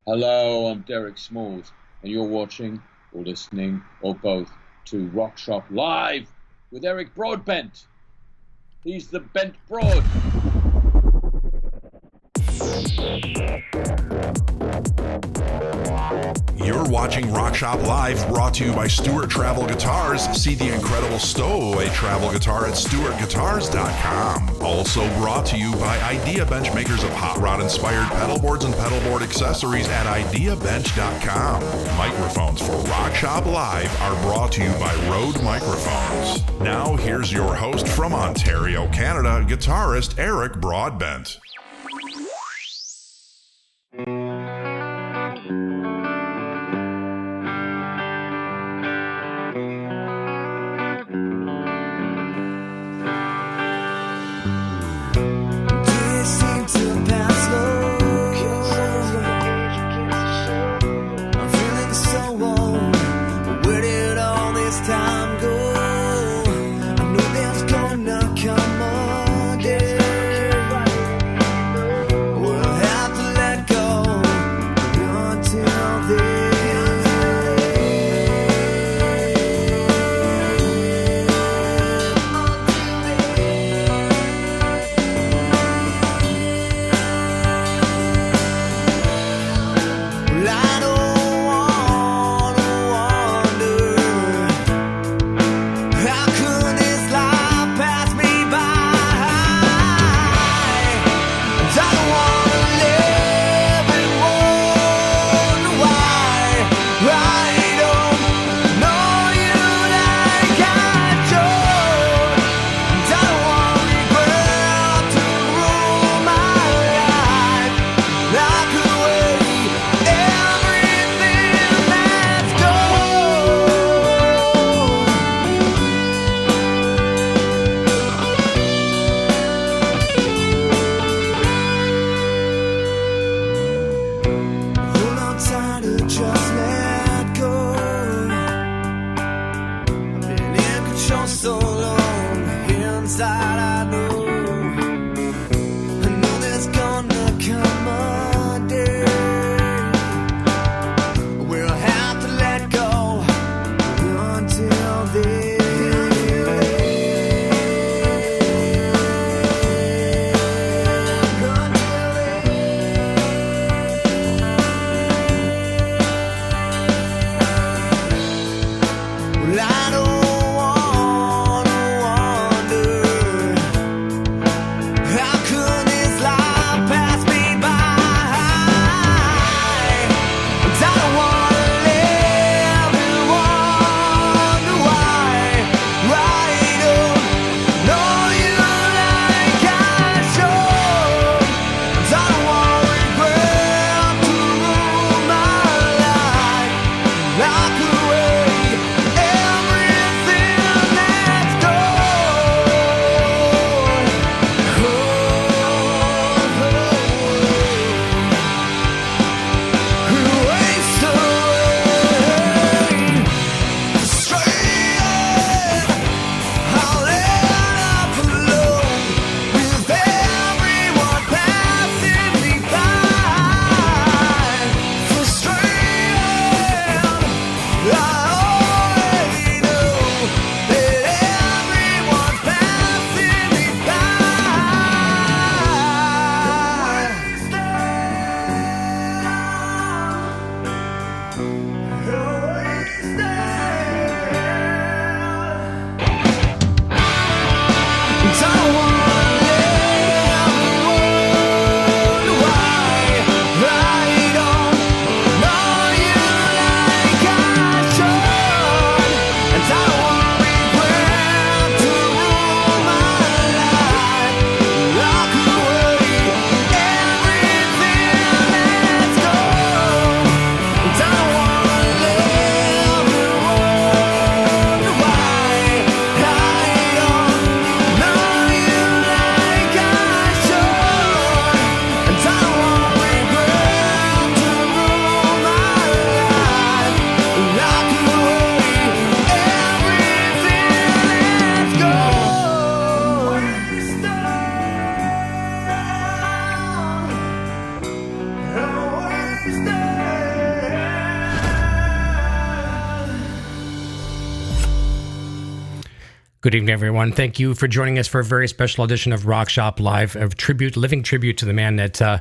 Hello, I'm Derek Smalls, and you're watching, or listening, or both, to Rock Shop Live with Eric Broadbent. He's the Bent Broad. You're watching Rock Shop Live, brought to you by Stewart Travel Guitars. See the incredible Stowaway travel guitar at stewartguitars.com. Also brought to you by Idea Bench, makers of hot rod-inspired pedal boards and pedal board accessories at ideabench.com. Microphones for Rock Shop Live are brought to you by Rode Microphones. Now here's your host from Ontario, Canada, guitarist Eric Broadbent. Good evening, everyone. Thank you for joining us for a very special edition of Rock Shop Live, a living tribute to the man that I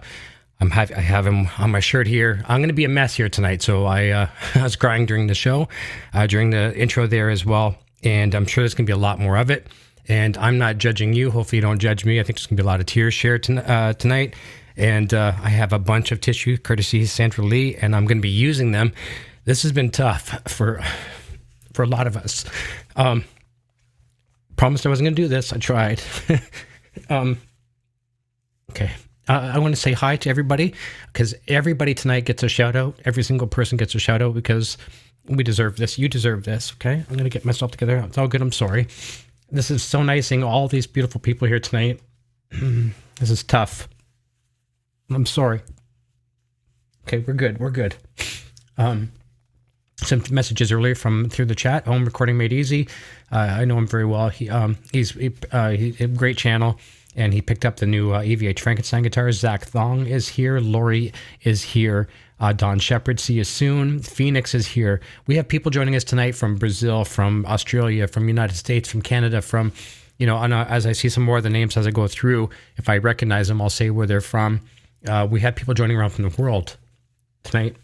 have him on my shirt here. I'm going to be a mess here tonight, so I was crying during the show, during the intro there as well, and I'm sure there's going to be a lot more of it. And I'm not judging you. Hopefully you don't judge me. I think there's going to be a lot of tears shared tonight. And I have a bunch of tissue, courtesy Sandra Lee, and I'm going to be using them. This has been tough for a lot of us. Promised I wasn't going to do this. I tried. Okay. I want to say hi to everybody, because everybody tonight gets a shout out. Every single person gets a shout out because we deserve this. You deserve this. Okay. I'm going to get myself together. It's all good. I'm sorry. This is so nice seeing all these beautiful people here tonight. This is tough. I'm sorry. Okay, we're good. We're good. Some messages earlier through the chat. Home recording made easy. I know him very well. He's a great channel, and he picked up the new EVH Frankenstein guitars. Zach Thong is here. Lori is here. Don Shepard, see you soon. Phoenix is here. We have people joining us tonight from Brazil, from Australia, from United States, from Canada, from, as I see some more of the names as I go through, if I recognize them, I'll say where they're from. We have people joining around from the world tonight.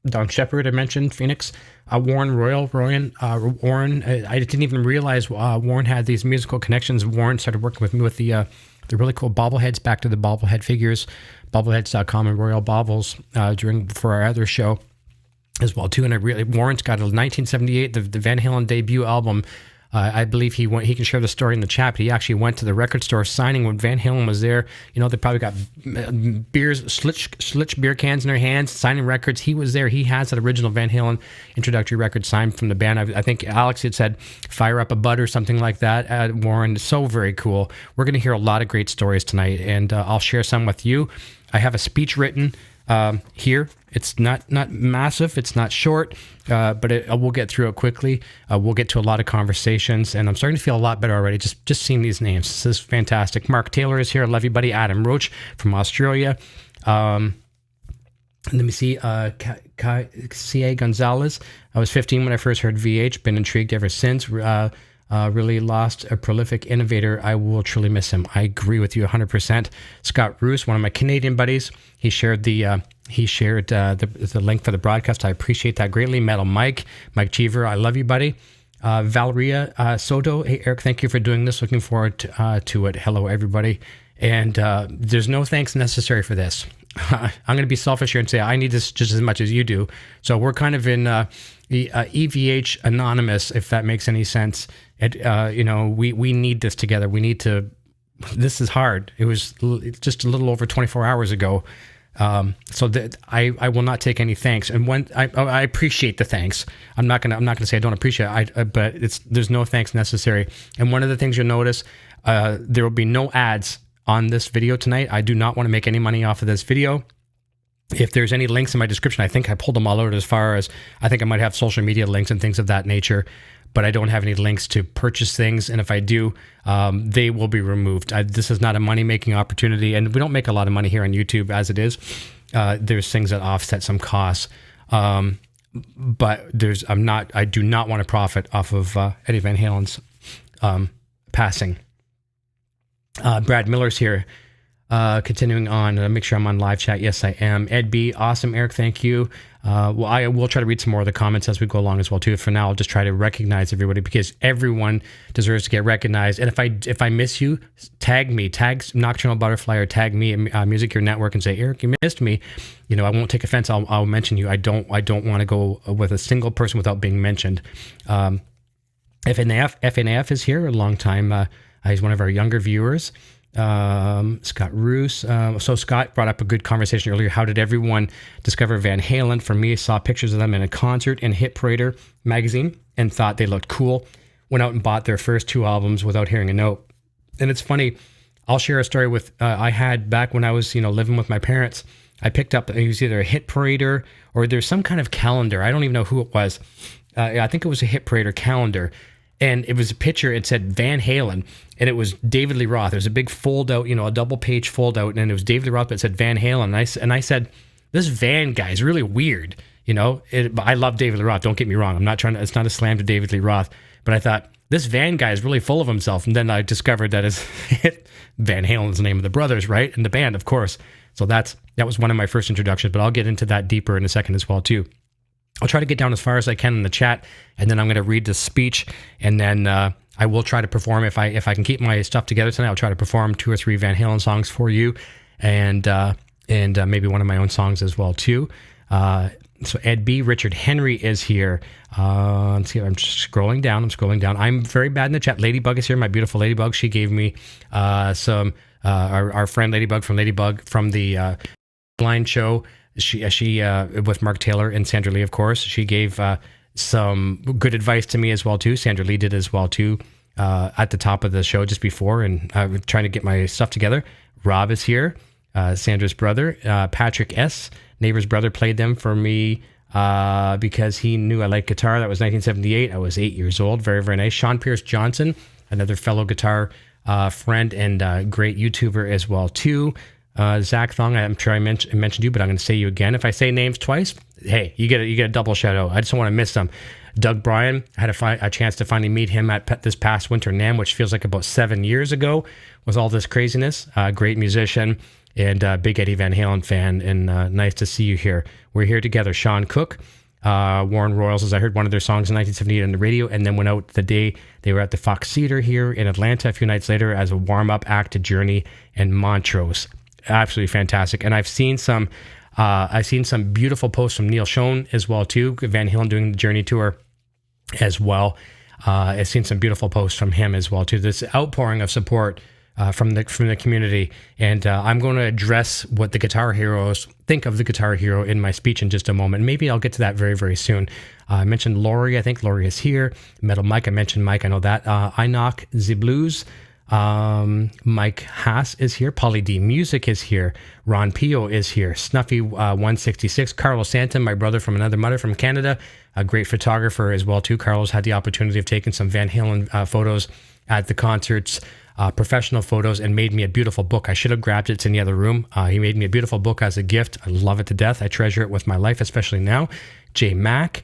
Don Shepard, I mentioned, Phoenix. Warren Royal, Warren. I didn't even realize Warren had these musical connections. Warren started working with me with the really cool bobbleheads, back to the bobblehead figures, bobbleheads.com and Royal Bobbles for our other show as well too. And Warren's got a 1978, the Van Halen debut album. I believe he can share the story in the chat, but he actually went to the record store signing when Van Halen was there. They probably got beers, Schlitz beer cans in their hands, signing records. He was there. He has that original Van Halen introductory record signed from the band. I think Alex had said, "Fire Up a Bud" or something like that. Warren, so very cool. We're going to hear a lot of great stories tonight, and I'll share some with you. I have a speech written here. It's not massive, it's not short, but we'll get through it quickly. We'll get to a lot of conversations, and I'm starting to feel a lot better already just seeing these names. This is fantastic. Mark Taylor is here. I love you, buddy. Adam Roach from Australia. Let me see. C.A. Gonzalez. I was 15 when I first heard VH. Been intrigued ever since. Really lost a prolific innovator. I will truly miss him. I agree with you 100%. Scott Roos, one of my Canadian buddies, he shared the link for the broadcast. I appreciate that greatly. Metal Mike Cheever, I love you, buddy. Valeria Soto, hey Eric, thank you for doing this. Looking forward to it. Hello, everybody. And there's no thanks necessary for this. I'm going to be selfish here and say I need this just as much as you do. So we're kind of in EVH anonymous, if that makes any sense. We need this together. We need to. This is hard. It was just a little over 24 hours ago. So that I will not take any thanks. And when I appreciate the thanks, I'm not gonna say I don't appreciate it. But there's no thanks necessary. And one of the things you'll notice, there will be no ads on this video tonight. I do not want to make any money off of this video. If there's any links in my description, I think I pulled them all out as far as I think I might have social media links and things of that nature, but I don't have any links to purchase things. And if I do, they will be removed. This is not a money-making opportunity, and we don't make a lot of money here on YouTube as it is. There's things that offset some costs, but I do not want to profit off of Eddie Van Halen's passing. Brad Miller's here. Continuing on, make sure I'm on live chat. Yes, I am. Ed B, awesome. Eric, thank you. Well, I will try to read some more of the comments as we go along as well too. For now, I'll just try to recognize everybody because everyone deserves to get recognized. And if I miss you, tag me, tag Nocturnal Butterfly or tag me at Music Gear Network and say, Eric, you missed me. I won't take offense. I'll mention you. I don't want to go with a single person without being mentioned. FNAF is here, a long time. He's one of our younger viewers. Scott Roos. So Scott brought up a good conversation earlier. How did everyone discover Van Halen? For me, I saw pictures of them in a concert in Hit Parader magazine and thought they looked cool. Went out and bought their first 2 albums without hearing a note. And it's funny, I'll share a story with, I had back when I was, living with my parents, I picked up, it was either a Hit Parader or there's some kind of calendar. I don't even know who it was. I think it was a Hit Parader calendar. And it was a picture, it said Van Halen, and it was David Lee Roth. There was a big fold out, a double page fold out, and it was David Lee Roth, but it said Van Halen. And I said, this Van guy is really weird. I love David Lee Roth, don't get me wrong. It's not a slam to David Lee Roth, but I thought, this Van guy is really full of himself. And then I discovered that is Van Halen's the name of the brothers, right? And the band, of course. So that was one of my first introductions, but I'll get into that deeper in a second as well, too. I'll try to get down as far as I can in the chat, and then I'm going to read the speech, and then I will try to perform. If I can keep my stuff together tonight, I'll try to perform 2 or 3 Van Halen songs for you, and maybe one of my own songs as well, too. So Ed B. Richard Henry is here. Let's see, I'm just scrolling down. I'm very bad in the chat. Ladybug is here, my beautiful Ladybug. She gave me some, our friend Ladybug from the Blind Show. She with Mark Taylor and Sandra Lee, of course. She gave some good advice to me as well, too. Sandra Lee did as well, too, at the top of the show just before, and I'm trying to get my stuff together. Rob is here, Sandra's brother. Patrick S., neighbor's brother, played them for me because he knew I liked guitar. That was 1978. I was 8 years old. Very, very nice. Sean Pierce Johnson, another fellow guitar friend and great YouTuber as well, too. Zach Thong, I'm sure I mentioned you, but I'm going to say you again. If I say names twice, hey, you get a double shout out. I just don't want to miss them. Doug Bryan, I had a chance to finally meet him at this past Winter NAMM, which feels like about 7 years ago with all this craziness. Great musician and big Eddie Van Halen fan, and nice to see you here. We're here together. Sean Cook, Warren Royals, as I heard one of their songs in 1978 on the radio, and then went out the day they were at the Fox Theater here in Atlanta a few nights later as a warm-up act to Journey and Montrose. Absolutely fantastic. And I've seen some beautiful posts from Neil Schoen as well, too. Van Halen doing the Journey tour as well. I've seen some beautiful posts from him as well, too. This outpouring of support from the community. And I'm going to address what the Guitar Heroes think of the Guitar Hero in my speech in just a moment. Maybe I'll get to that very, very soon. I mentioned Laurie. I think Laurie is here. Metal Mike. I mentioned Mike. I know that. Einar the Blues. Mike Haas is here. Polly D Music is here. Ron Pio is here. Snuffy 166. Carlo Santin, my brother from another mother from Canada, a great photographer as well, too. Carlo's had the opportunity of taking some Van Halen photos at the concerts, professional photos, and made me a beautiful book. I should have grabbed it. It's in the other room. He made me a beautiful book as a gift. I love it to death. I treasure it with my life, especially now. J Mac.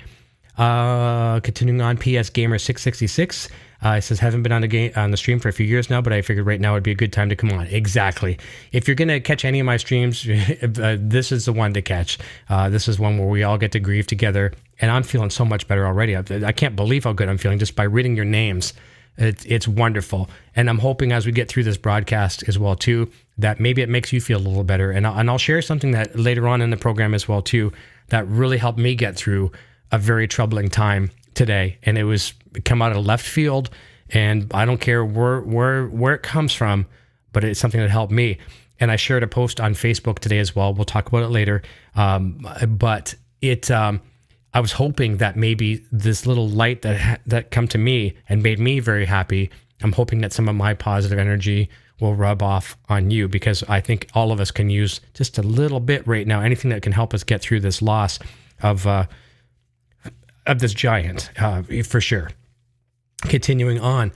Continuing on, PS Gamer 666. It says, haven't been on the stream for a few years now, but I figured right now would be a good time to come on. Exactly. If you're going to catch any of my streams, this is the one to catch. This is one where we all get to grieve together, and I'm feeling so much better already. I can't believe how good I'm feeling just by reading your names. It's wonderful. And I'm hoping as we get through this broadcast as well, too, that maybe it makes you feel a little better. And I'll share something that later on in the program as well, too, that really helped me get through a very troubling time today. And it come out of left field, and I don't care where it comes from, but it's something that helped me. And I shared a post on Facebook today as well. We'll talk about it later. But I was hoping that maybe this little light that come to me and made me very happy, I'm hoping that some of my positive energy will rub off on you, because I think all of us can use just a little bit right now, anything that can help us get through this loss of this giant, for sure. Continuing on,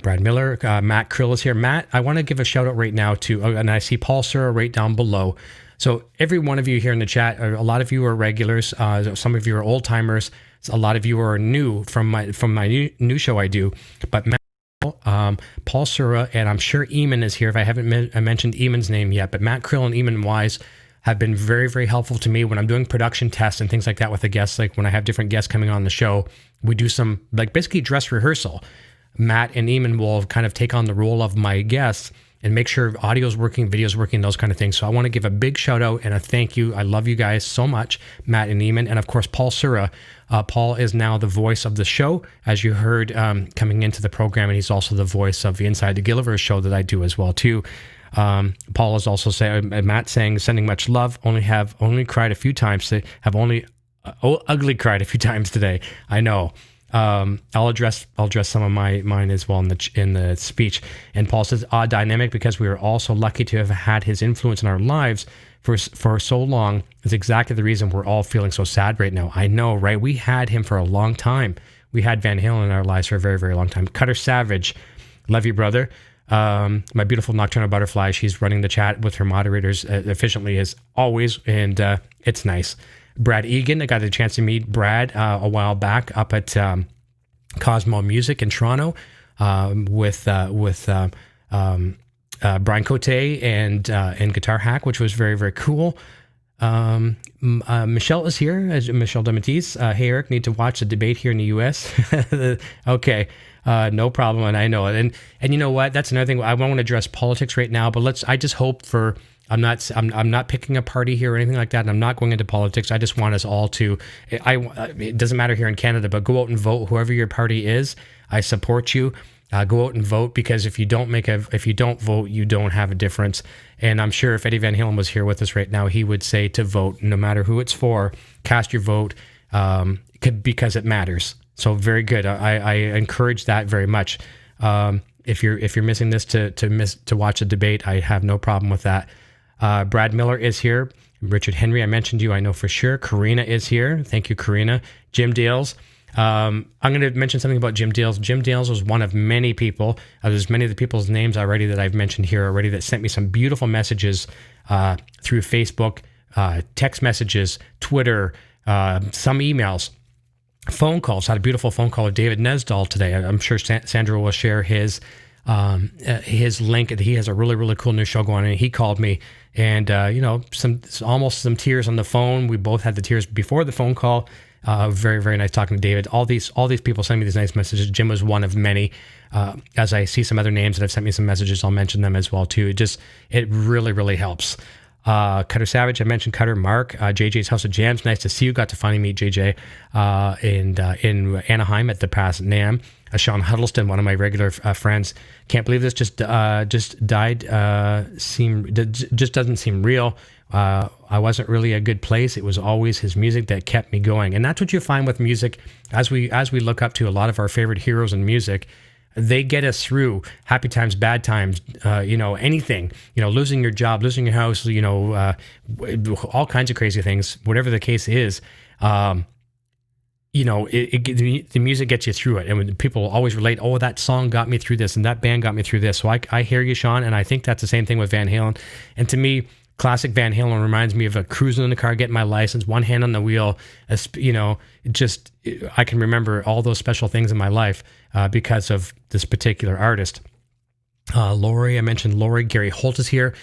Brad Miller, Matt Krill is here. Matt, I want to give a shout out right now to, and I see PaulSurraAZ right down below. So every one of you here in the chat, a lot of you are regulars. Some of you are old timers. A lot of you are new from my new show I do. But Matt, PaulSurraAZ, and I'm sure Eamon is here. If I haven't mentioned Eamon's name yet, but Matt Krill and Eamon Wyse have been very, very helpful to me when I'm doing production tests and things like that with the guests. Like when I have different guests coming on the show, we do some basically dress rehearsal. Matt and Eamon will kind of take on the role of my guests and make sure audio's working, video's working, those kind of things. So I want to give a big shout out and a thank you. I love you guys so much, Matt and Eamon, and of course PaulSurraAZ. Paul is now the voice of the show, as you heard coming into the program, and he's also the voice of the Inside the Gilliver's show that I do as well too. Paul is also saying, Matt saying, sending much love. Only cried a few times. Ugly cried a few times today. I know. I'll address some of mine as well in the speech. And Paul says, odd dynamic, because we are all so lucky to have had his influence in our lives for so long. Is exactly the reason we're all feeling so sad right now. I know, right? We had him for a long time. We had Van Halen in our lives for a very, very long time. Cutter Savage, love you, brother. My beautiful Nocturnal Butterfly, she's running the chat with her moderators efficiently as always, and it's nice. Brad Egan, I got a chance to meet Brad a while back up at Cosmo Music in Toronto with Brian Cote and Guitar Hack, which was very, very cool. Michelle is here, Michelle Demetis. Hey, Eric, need to watch the debate here in the U.S. Okay, no problem, and I know it. And you know what? That's another thing. I won't want to address politics right now, but I just hope for. I'm not picking a party here or anything like that, and I'm not going into politics. I just want us all to. It doesn't matter here in Canada, but go out and vote. Whoever your party is, I support you. Go out and vote, because if you don't vote, you don't have a difference. And I'm sure if Eddie Van Halen was here with us right now, he would say to vote, no matter who it's for, cast your vote, because it matters. So very good. I encourage that very much. If you're missing this to watch the debate, I have no problem with that. Brad Miller is here. Richard Henry, I mentioned you, I know for sure. Karina is here. Thank you, Karina. Jim Dales. I'm going to mention something about Jim Dales. Jim Dales was one of many people. There's many of the people's names already that I've mentioned here already that sent me some beautiful messages through Facebook, text messages, Twitter, some emails, phone calls. Had a beautiful phone call with David Nesdal today. I'm sure Sandra will share his link. He has a really, really cool new show going on, and he called me, and almost some tears on the phone. We both had the tears before the phone call. Very, very nice talking to David. All these people send me these nice messages. Jim was one of many. As I see some other names that have sent me some messages, I'll mention them as well too. It really, really helps. Cutter Savage, I mentioned Cutter. Mark, JJ's House of Jams. Nice to see you. Got to finally meet JJ in Anaheim at the past NAMM. Sean Huddleston, one of my regular friends. Can't believe this just died. Just doesn't seem real. I wasn't really a good place. It was always his music that kept me going, and that's what you find with music. As we look up to a lot of our favorite heroes in music, they get us through happy times, bad times, anything. Losing your job, losing your house, all kinds of crazy things. Whatever the case is. The music gets you through it, and when people always relate, oh, that song got me through this, and that band got me through this. So I hear you, Sean, and I think that's the same thing with Van Halen. And to me, classic Van Halen reminds me of a cruising in the car, getting my license, one hand on the wheel. I can remember all those special things in my life because of this particular artist. Lori, I mentioned Lori. Gary Holt is here.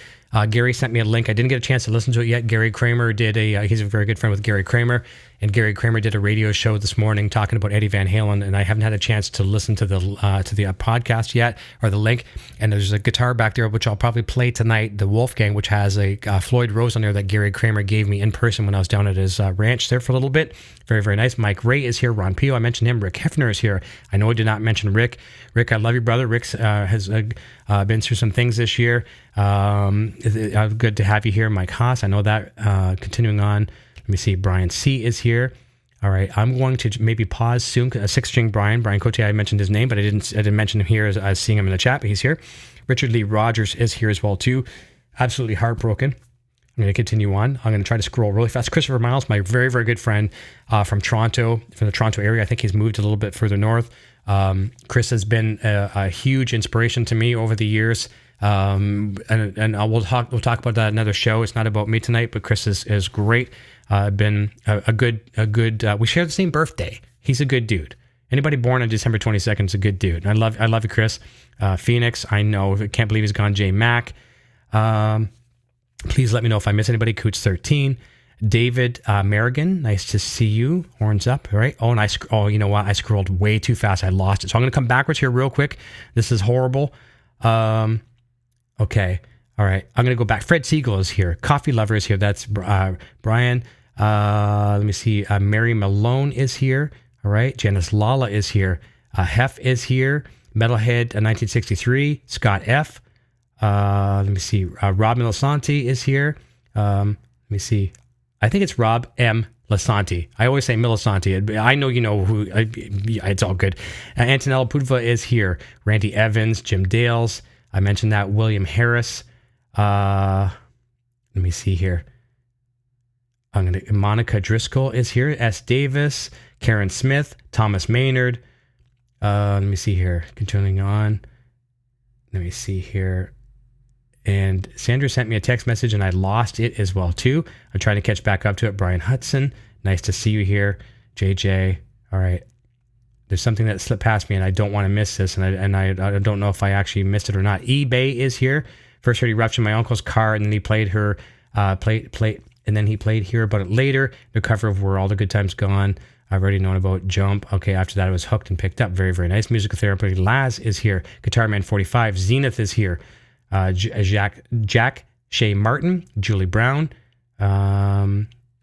Gary sent me a link. I didn't get a chance to listen to it yet. Gary Kramer did he's a very good friend with Gary Kramer, and Gary Kramer did a radio show this morning talking about Eddie Van Halen, and I haven't had a chance to listen to the podcast yet, or the link. And there's a guitar back there, which I'll probably play tonight, the Wolfgang, which has a Floyd Rose on there that Gary Kramer gave me in person when I was down at his ranch there for a little bit. Very, very nice. Mike Ray is here. Ron Pio, I mentioned him. Rick Hefner is here. I know I did not mention Rick. Rick, I love you, brother. Rick has been through some things this year. Good to have you here. Mike Haas, I know that. Continuing on, let me see. Brian C is here. All right, I'm going to maybe pause soon. A six-string Brian Cote, I mentioned his name, but I didn't mention him here as seeing him in the chat, but he's here. Richard Lee Rogers is here as well too. Absolutely heartbroken. I'm going to continue on. I'm going to try to scroll really fast. Christopher Miles, my very, very good friend from Toronto, from the Toronto area. I think he's moved a little bit further north. Chris has been a huge inspiration to me over the years. And we'll talk about that in another show. It's not about me tonight, but Chris is great. Been a good. We share the same birthday. He's a good dude. Anybody born on December 22nd is a good dude. And I love you, Chris. Phoenix, I know. I can't believe he's gone. J Mac. Please let me know if I miss anybody. Cooch 13. David Merrigan, nice to see you. Horns up, all right? You know what? I scrolled way too fast. I lost it. So I'm going to come backwards here real quick. This is horrible. Okay. All right. I'm going to go back. Fred Siegel is here. Coffee Lover is here. That's Brian. Let me see. Mary Malone is here. All right. Janice Lala is here. Hef is here. Metalhead 1963. Scott F. Let me see. Rob Milisanti is here. Let me see. I think it's Rob M. Lisanti. I always say Milisanti. I know you know who. It's all good. Antonella Pudva is here. Randy Evans. Jim Dales. I mentioned that. William Harris. Let me see here. Monica Driscoll is here. S. Davis. Karen Smith. Thomas Maynard. Let me see here. Continuing on. Let me see here. And Sandra sent me a text message and I lost it as well too. I'm trying to catch back up to it. Brian Hudson. Nice to see you here. JJ. All right. There's something that slipped past me, and I don't want to miss this, and I don't know if I actually missed it or not. eBay is here. First heard Eruption, my uncle's car, and then he played her, and then he played Hear About It Later, the cover of Where All the Good Times Gone. I've already known about Jump. Okay, after that, I was hooked and picked up. Very, very nice. Musical Therapy. Laz is here. Guitar Man 45. Zenith is here. Jack Shea Martin. Julie Brown.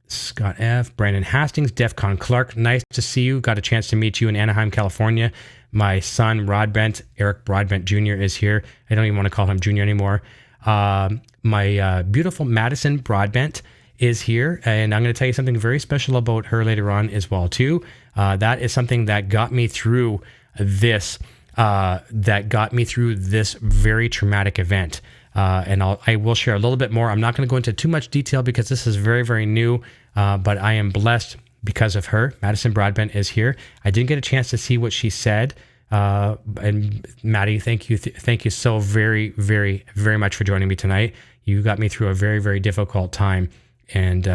Scott F. Brandon Hastings. Defcon Clark. Nice to see you. Got a chance to meet you in Anaheim, California. My son, Rodbent, Eric Broadbent Jr. is here. I don't even want to call him Jr. anymore. My beautiful Madison Broadbent is here, and I'm going to tell you something very special about her later on as well too. That is something that got me through this. That got me through this very traumatic event, and I will share a little bit more. I'm not going to go into too much detail because this is very, very new. But I am blessed because of her. Madison Broadbent is here. I didn't get a chance to see what she said. And Maddie, thank you so very, very, very much for joining me tonight. You got me through a very, very difficult time. And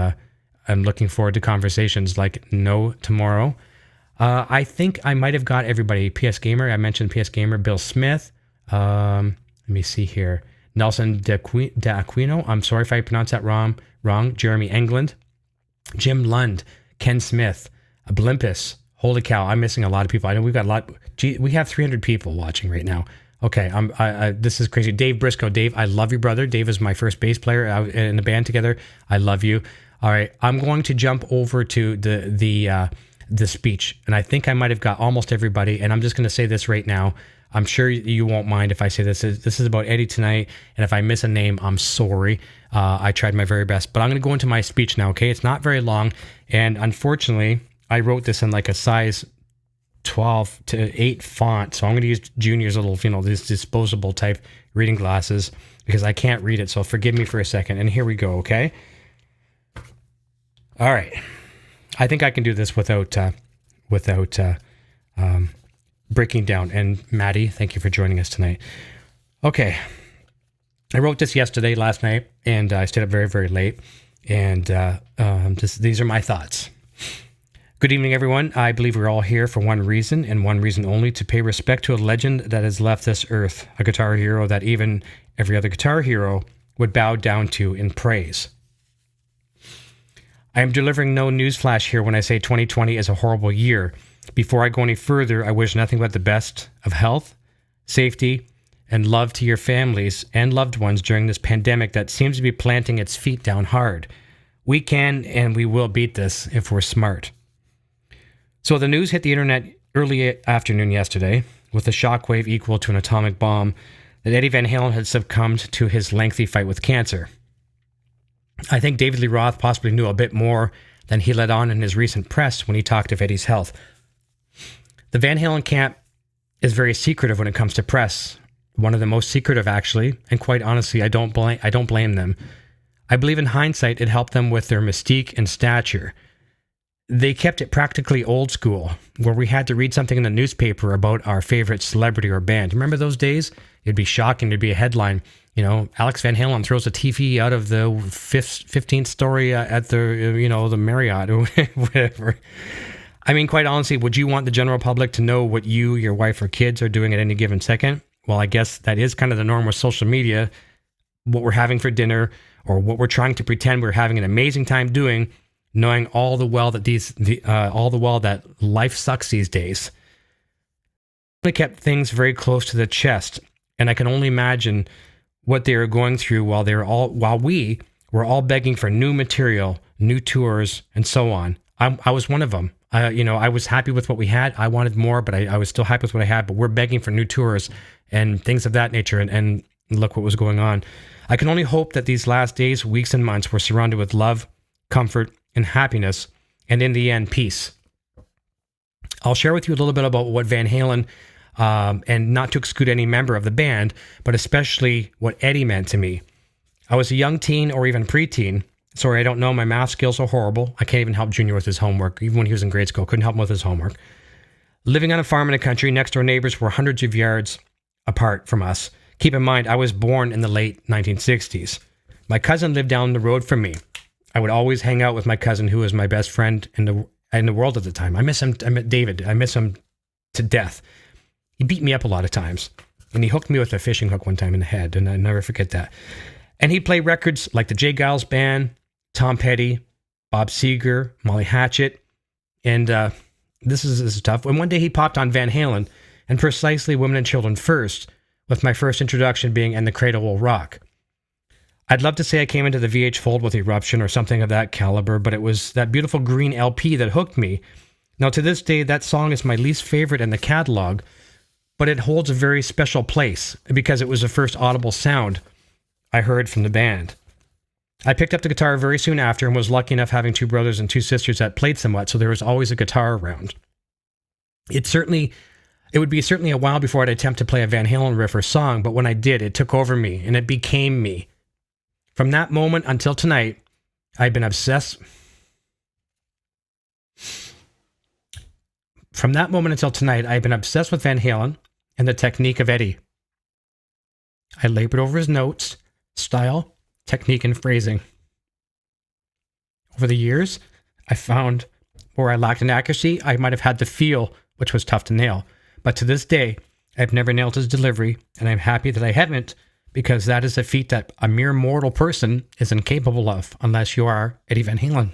I'm looking forward to conversations like no tomorrow. I think I might have got everybody. PS Gamer, I mentioned PS Gamer. Bill Smith. Let me see here. Nelson de Aquino. I'm sorry if I pronounced that wrong. Jeremy England. Jim Lund. Ken Smith. Olympus. Holy cow, I'm missing a lot of people. I know we've got a lot. Gee, we have 300 people watching right now. Okay, this is crazy. Dave Briscoe. Dave, I love you, brother. Dave is my first bass player in the band together. I love you. All right, I'm going to jump over to the speech, and I think I might have got almost everybody. And I'm just going to say this right now. I'm sure you won't mind if I say this. This is about Eddie tonight, and if I miss a name, I'm sorry. I tried my very best, but I'm going to go into my speech now. Okay, it's not very long, and unfortunately, I wrote this in like a size 12 to 8 font, so I'm going to use Junior's little, these disposable type reading glasses because I can't read it, so forgive me for a second. And here we go, okay? All right. I think I can do this without breaking down. And Maddie, thank you for joining us tonight. Okay. I wrote this last night, and I stayed up very, very late, and these are my thoughts. Good evening, everyone. I believe we're all here for one reason, and one reason only, to pay respect to a legend that has left this earth, a guitar hero that even every other guitar hero would bow down to in praise. I am delivering no newsflash here when I say 2020 is a horrible year. Before I go any further, I wish nothing but the best of health, safety, and love to your families and loved ones during this pandemic that seems to be planting its feet down hard. We can and we will beat this if we're smart. So the news hit the internet early afternoon yesterday with a shockwave equal to an atomic bomb that Eddie Van Halen had succumbed to his lengthy fight with cancer. I think David Lee Roth possibly knew a bit more than he let on in his recent press when he talked of Eddie's health. The Van Halen camp is very secretive when it comes to press. One of the most secretive, actually, and quite honestly, I don't blame them. I believe in hindsight it helped them with their mystique and stature. They kept it practically old school, where we had to read something in the newspaper about our favorite celebrity or band. Remember those days? It'd be shocking. There'd be a headline, Alex Van Halen throws a TV out of the 15th story at the Marriott or whatever. I mean, quite honestly, would you want the general public to know what you, your wife, or kids are doing at any given second? Well, I guess that is kind of the norm with social media, what we're having for dinner or what we're trying to pretend we're having an amazing time doing, knowing all the well that life sucks these days. They kept things very close to the chest, and I can only imagine what they were going through while we were all begging for new material, new tours, and so on. I was one of them. I was happy with what we had. I wanted more, but I was still happy with what I had. But we're begging for new tours and things of that nature, and look what was going on. I can only hope that these last days, weeks, and months were surrounded with love, comfort, and happiness, and in the end, peace. I'll share with you a little bit about what Van Halen, and not to exclude any member of the band, but especially what Eddie meant to me. I was a young teen or even preteen. Sorry, I don't know. My math skills are horrible. I can't even help Junior with his homework. Even when he was in grade school, couldn't help him with his homework. Living on a farm in the country, next door neighbors were hundreds of yards apart from us. Keep in mind, I was born in the late 1960s. My cousin lived down the road from me. I would always hang out with my cousin, who was my best friend in the world at the time. I miss him. I met David. I miss him to death. He beat me up a lot of times, and he hooked me with a fishing hook one time in the head, and I never forget that. And he'd play records like the Jay Giles Band, Tom Petty, Bob Seger, Molly Hatchet, and this is tough. And one day he popped on Van Halen, and precisely Women and Children First, with my first introduction being And the Cradle Will Rock. I'd love to say I came into the VH fold with Eruption or something of that caliber, but it was that beautiful green LP that hooked me. Now, to this day, that song is my least favorite in the catalog, but it holds a very special place because it was the first audible sound I heard from the band. I picked up the guitar very soon after and was lucky enough having two brothers and two sisters that played somewhat, so there was always a guitar around. It would be certainly a while before I'd attempt to play a Van Halen riff or song, but when I did, it took over me and it became me. From that moment until tonight, I've been obsessed. From that moment until tonight, I've been obsessed with Van Halen and the technique of Eddie. I labored over his notes, style, technique, and phrasing. Over the years, I found where I lacked in accuracy, I might have had the feel, which was tough to nail. But to this day, I've never nailed his delivery, and I'm happy that I haven't, because that is a feat that a mere mortal person is incapable of, unless you are Eddie Van Halen.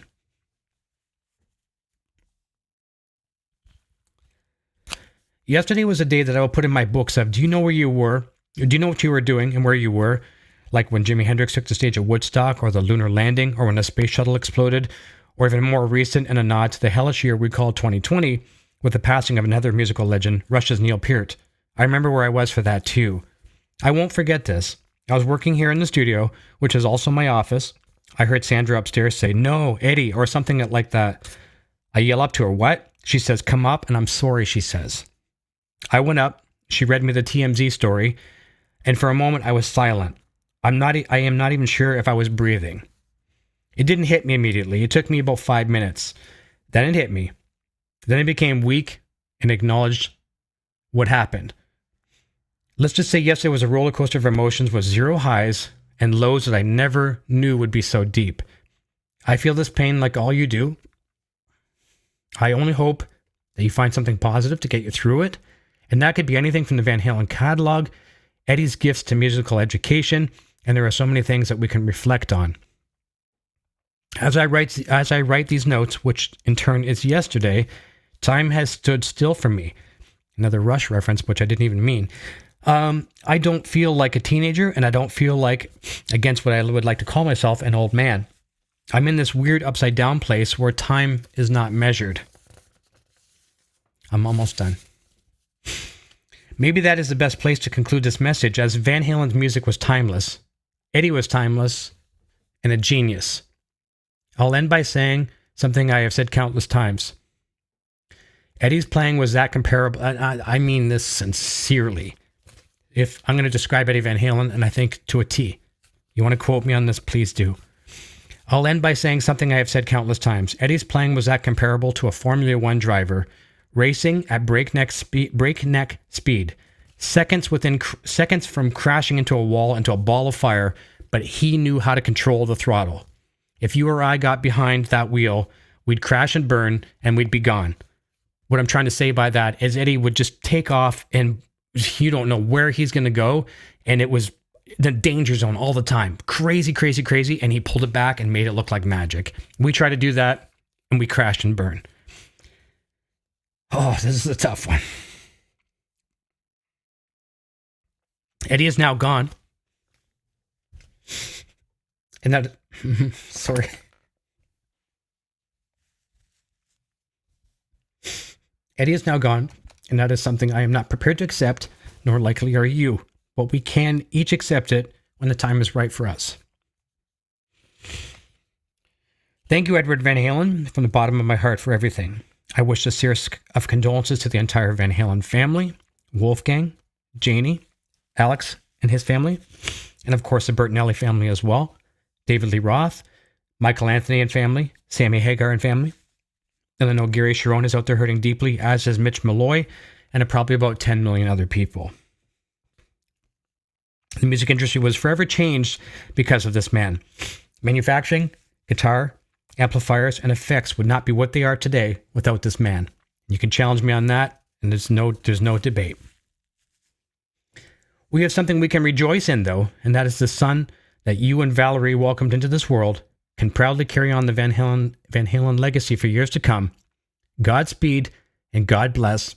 Yesterday was a day that I will put in my books of, do you know where you were? Do you know what you were doing and where you were? Like when Jimi Hendrix took the stage at Woodstock, or the lunar landing, or when the space shuttle exploded, or even more recent and a nod to the hellish year we call 2020, with the passing of another musical legend, Rush's Neil Peart. I remember where I was for that too. I won't forget this. I was working here in the studio, which is also my office. I heard Sandra upstairs say, "No, Eddie," or something like that. I yell up to her, "What?" She says, "Come up," and I'm sorry, she says. I went up. She read me the TMZ story, and for a moment I was silent. I am not even sure if I was breathing. It didn't hit me immediately. It took me about 5 minutes. Then it hit me. Then I became weak and acknowledged what happened. Let's just say yesterday was a roller coaster of emotions with zero highs and lows that I never knew would be so deep. I feel this pain like all you do. I only hope that you find something positive to get you through it. And that could be anything from the Van Halen catalog, Eddie's gifts to musical education, and there are so many things that we can reflect on. As I write these notes, which in turn is yesterday, time has stood still for me. Another Rush reference, which I didn't even mean. I don't feel like a teenager, and I don't feel like, against what I would like to call myself, an old man. I'm in this weird upside down place where time is not measured. I'm almost done. Maybe that is the best place to conclude this message, as Van Halen's music was timeless. Eddie was timeless and a genius. I'll end by saying something I have said countless times. Eddie's playing was that comparable. I mean this sincerely. If I'm going to describe Eddie Van Halen, and I think to a T. You want to quote me on this, please do. I'll end by saying something I have said countless times. Eddie's playing was that comparable to a Formula One driver racing at breakneck speed, seconds from crashing into a wall, into a ball of fire, but he knew how to control the throttle. If you or I got behind that wheel, we'd crash and burn, and we'd be gone. What I'm trying to say by that is Eddie would just take off, and you don't know where he's going to go, and it was the danger zone all the time. Crazy, crazy, crazy, and he pulled it back and made it look like magic. We tried to do that, and we crashed and burned. Oh, this is a tough one. Eddie is now gone. And that... sorry. Eddie is now gone, and that is something I am not prepared to accept, nor likely are you. But we can each accept it when the time is right for us. Thank you, Edward Van Halen, from the bottom of my heart for everything. I wish the sincerest of condolences to the entire Van Halen family, Wolfgang, Janie, Alex and his family, and of course the Bertinelli family as well, David Lee Roth, Michael Anthony and family, Sammy Hagar and family. And I know Gary Sharon is out there hurting deeply, as is Mitch Malloy, and probably about 10 million other people. The music industry was forever changed because of this man. Manufacturing, guitar, amplifiers, and effects would not be what they are today without this man. You can challenge me on that, And there's no debate. We have something we can rejoice in, though, and that is the son that you and Valerie welcomed into this world can proudly carry on the Van Halen legacy for years to come. Godspeed and God bless.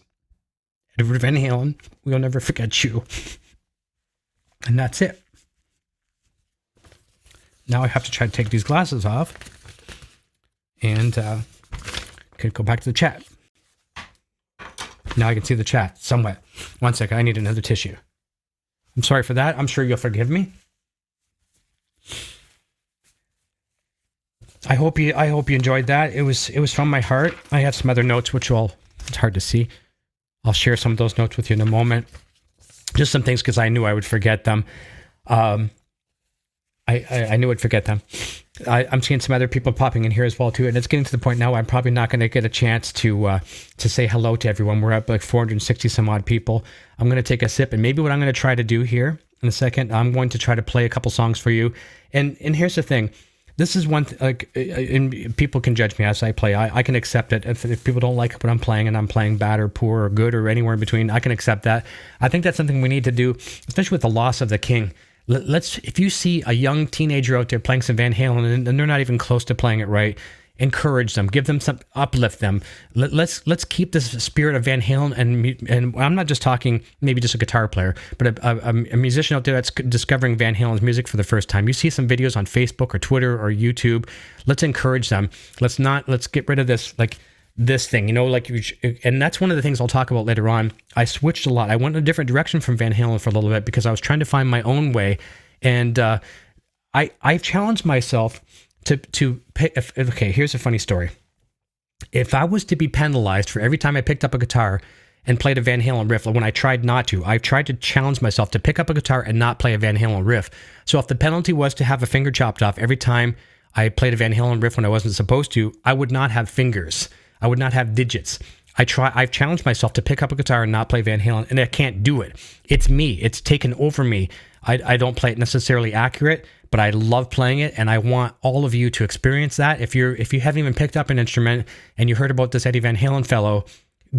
Edward Van Halen, we'll never forget you. And that's it. Now I have to try to take these glasses off and can go back to the chat. Now I can see the chat somewhat. One second, I need another tissue. I'm sorry for that. I'm sure you'll forgive me. I hope you enjoyed that. It was from my heart. I have some other notes which it's hard to see. I'll share some of those notes with you in a moment. Just some things because I knew I would forget them. I knew I'd forget them. I'm seeing some other people popping in here as well too, and it's getting to the point now I'm probably not going to get a chance to say hello to everyone. We're up like 460 some odd people. I'm going to take a sip, and maybe what I'm going to try to do here in a second, I'm going to try to play a couple songs for you. And here's the thing. This is one and people can judge me as I play. I can accept it. If people don't like what I'm playing and I'm playing bad or poor or good or anywhere in between, I can accept that. I think that's something we need to do, especially with the loss of the king. If you see a young teenager out there playing some Van Halen and they're not even close to playing it right, encourage them, give them some, uplift them. Let's keep this spirit of Van Halen, and I'm not just talking maybe just a guitar player, but a musician out there that's discovering Van Halen's music for the first time. You see some videos on Facebook or Twitter or YouTube. Let's encourage them. Let's get rid of this thing, and that's one of the things I'll talk about later on. I switched a lot. I went in a different direction from Van Halen for a little bit because I was trying to find my own way, and I've challenged myself to pick. Okay, here's a funny story. If I was to be penalized for every time I picked up a guitar and played a Van Halen riff, when I tried not to, I've tried to challenge myself to pick up a guitar and not play a Van Halen riff. So if the penalty was to have a finger chopped off every time I played a Van Halen riff when I wasn't supposed to, I would not have fingers. I would not have digits. I've challenged myself to pick up a guitar and not play Van Halen, and I can't do it. It's me. It's taken over me. I don't play it necessarily accurate, but I love playing it, and I want all of you to experience that. If you haven't even picked up an instrument and you heard about this Eddie Van Halen fellow,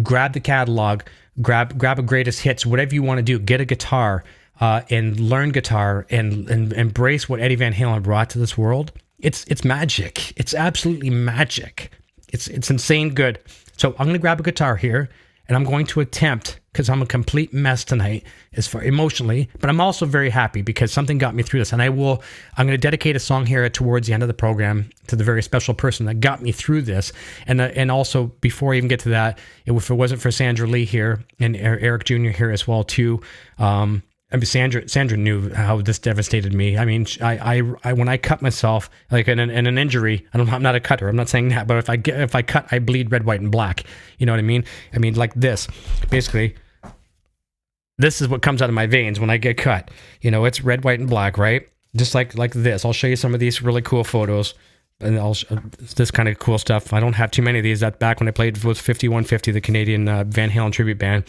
grab the catalog, grab a greatest hits, whatever you want to do. Get a guitar and learn guitar and embrace what Eddie Van Halen brought to this world. It's magic. It's absolutely magic. It's insane good. So I'm going to grab a guitar here, and I'm going to attempt, because I'm a complete mess tonight as far emotionally, but I'm also very happy because something got me through this. And I'm going to dedicate a song here towards the end of the program to the very special person that got me through this. And also, before I even get to that, if it wasn't for Sandra Lee here and Eric Jr. here as well too, Sandra knew how this devastated me. I mean, I when I cut myself, like in an injury, I'm not a cutter. I'm not saying that, but if I cut, I bleed red, white, and black. You know what I mean? I mean, like this. Basically, this is what comes out of my veins when I get cut. It's red, white, and black, right? Just like this. I'll show you some of these really cool photos, and this kind of cool stuff. I don't have too many of these. That back when I played with 5150, the Canadian Van Halen tribute band.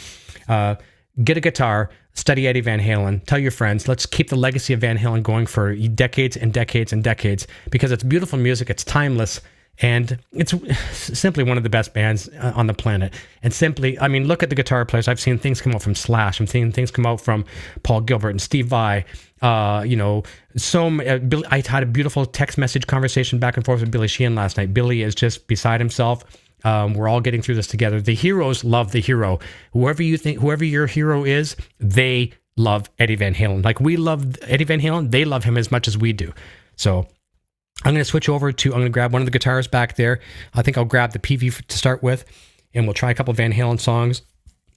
Get a guitar, study Eddie Van Halen, tell your friends, let's keep the legacy of Van Halen going for decades and decades and decades, because it's beautiful music, it's timeless, and it's simply one of the best bands on the planet. And simply, I mean, look at the guitar players. I've seen things come out from Slash. I'm seeing things come out from Paul Gilbert and Steve Vai. I had a beautiful text message conversation back and forth with Billy Sheehan last night. Billy is just beside himself. We're all getting through this together. The heroes love the hero. Whoever your hero is, they love Eddie Van Halen. Like we love Eddie Van Halen, they love him as much as we do. So I'm going to switch over I'm going to grab one of the guitars back there. I think I'll grab the PV to start with, and we'll try a couple of Van Halen songs.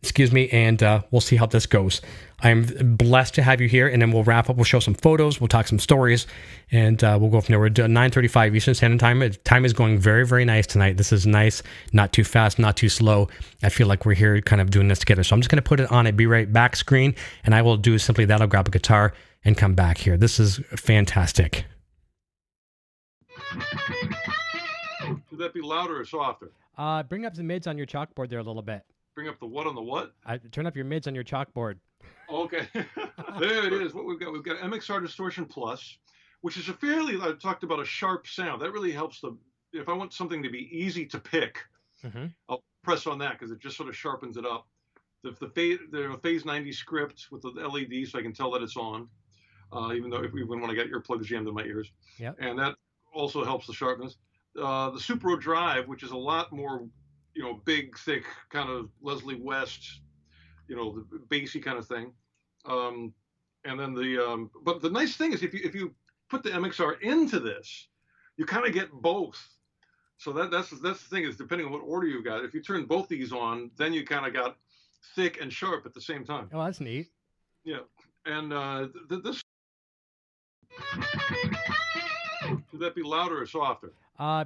Excuse me, and we'll see how this goes. I'm blessed to have you here, and then we'll wrap up. We'll show some photos, we'll talk some stories, and we'll go from there. We're doing 9:35 Eastern Standard Time. Time is going very, very nice tonight. This is nice, not too fast, not too slow. I feel like we're here kind of doing this together. So I'm just going to put it on a Be Right Back screen, and I will do simply that. I'll grab a guitar and come back here. This is fantastic. Should that be louder or softer? Bring up the mids on your chalkboard there a little bit. Bring up the what on the what? Turn up your mids on your chalkboard. Okay. There it is. What we've got MXR Distortion Plus, which is I talked about a sharp sound. That really helps if I want something to be easy to pick, I'll press on that because it just sort of sharpens it up. the phase 90 script with the LED, so I can tell that it's on, even when I got earplugs jammed in my ears. Yep. And that also helps the sharpness. The Supro Drive, which is a lot more, big, thick, kind of Leslie West, the bassy kind of thing. And then but the nice thing is if you put the MXR into this, you kind of get both. So that's the thing is, depending on what order you got, if you turn both these on, then you kind of got thick and sharp at the same time. Oh, that's neat. Yeah. And this, should that be louder or softer?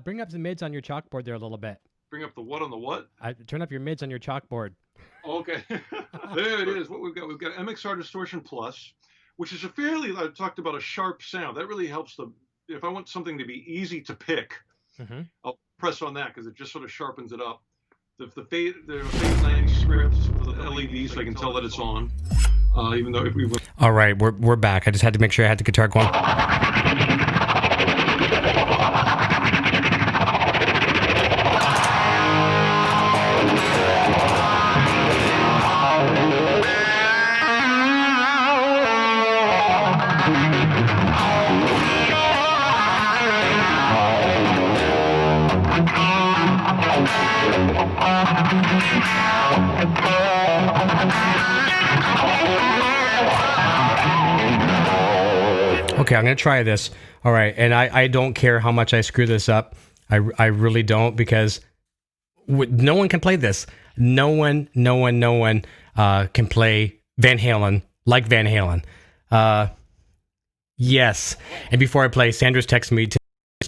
Bring up the mids on your chalkboard there a little bit. Bring up the what on the what? Turn up your mids on your chalkboard. Okay. There it is. What we've got MXR Distortion Plus, which is I talked about a sharp sound. That really helps if I want something to be easy to pick, I'll press on that because it just sort of sharpens it up. The phase 90 scripts with the LED, so I can tell that it's on. Even though All right, we're back. I just had to make sure I had the guitar going. Okay, I'm going to try this. All right, and I don't care how much I screw this up. I really don't, because no one can play this. No one can play Van Halen like Van Halen. Yes. And before I play, Sandra's texted me to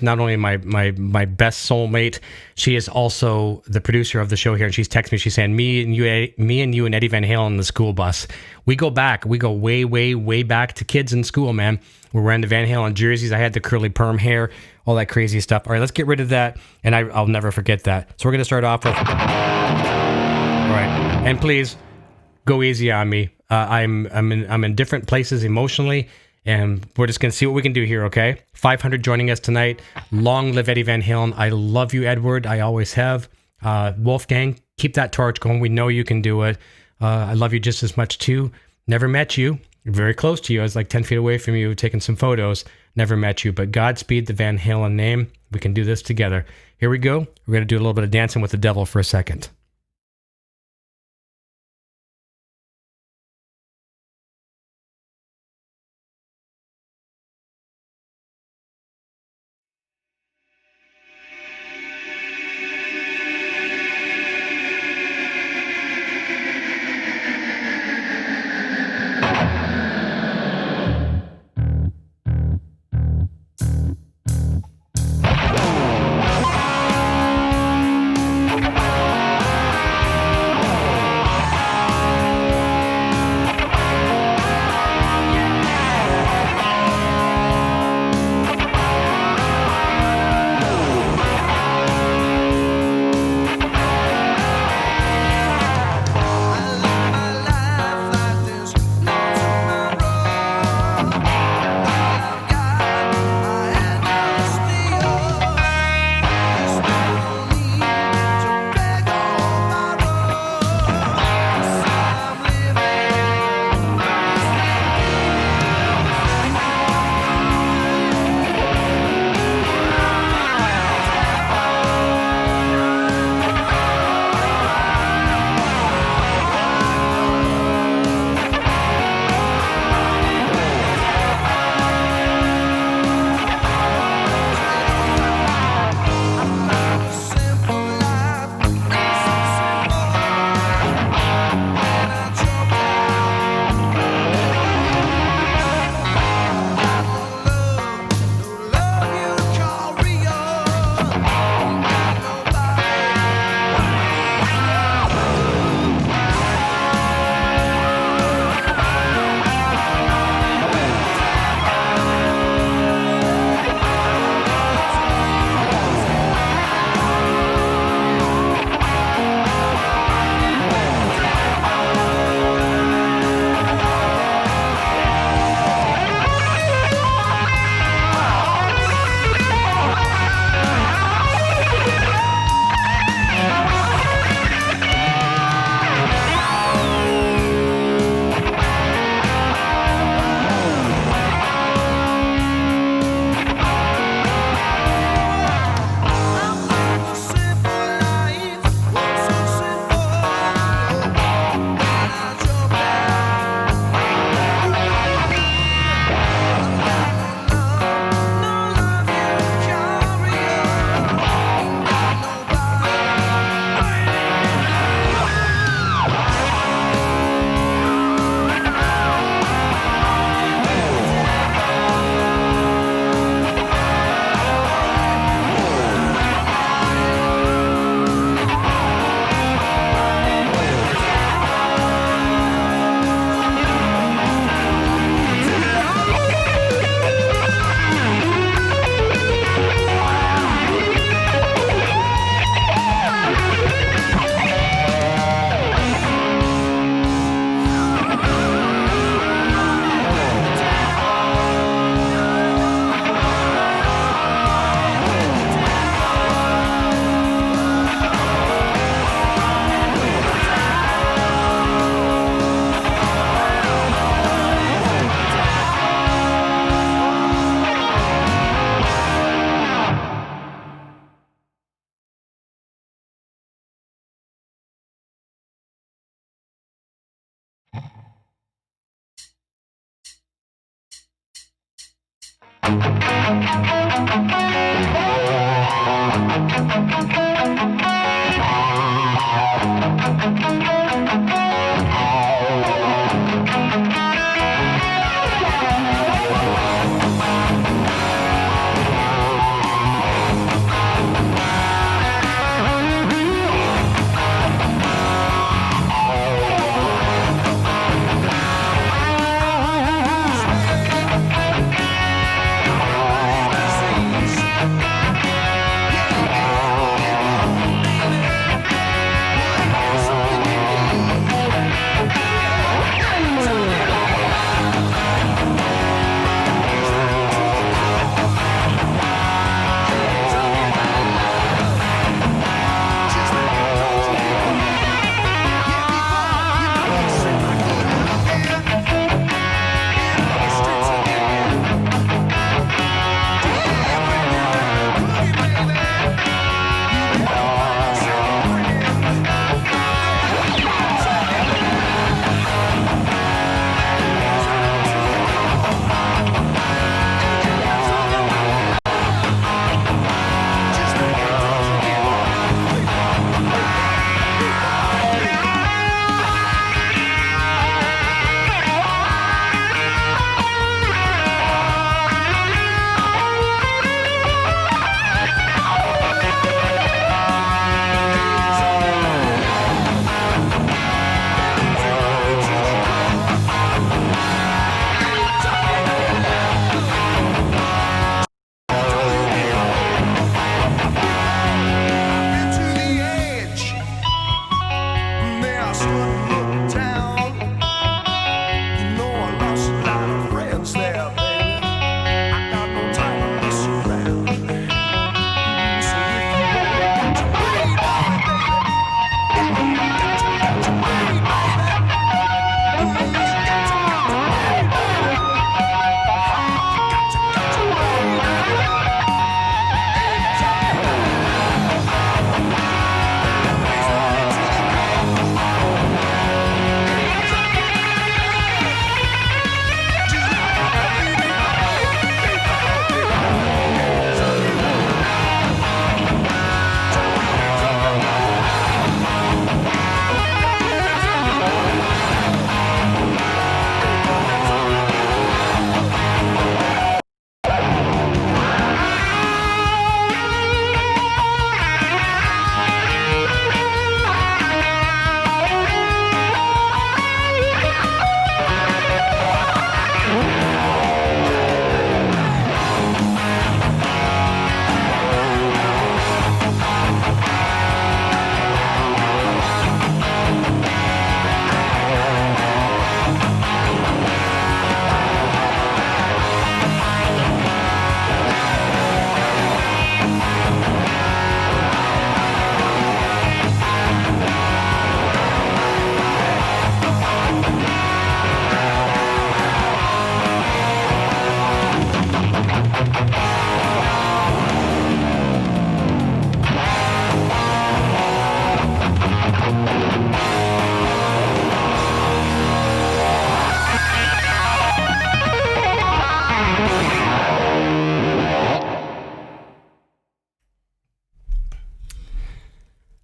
not only my best soulmate, she is also the producer of the show here, and she's texted me. She's saying, me and you and Eddie Van Halen in the school bus. We go back. We go way, way, way back to kids in school, man. We're wearing the Van Halen jerseys. I had the curly perm hair, all that crazy stuff. All right, let's get rid of that, and I'll never forget that. So we're going to start off with... All right, and please, go easy on me. I'm in different places emotionally, and we're just going to see what we can do here, okay? 500 joining us tonight. Long live Eddie Van Halen. I love you, Edward. I always have. Wolfgang, keep that torch going. We know you can do it. I love you just as much, too. Never met you. Very close to you. I was like 10 feet away from you, taking some photos. Never met you, but Godspeed the Van Halen name. We can do this together. Here we go. We're going to do a little bit of Dancing with the Devil for a second.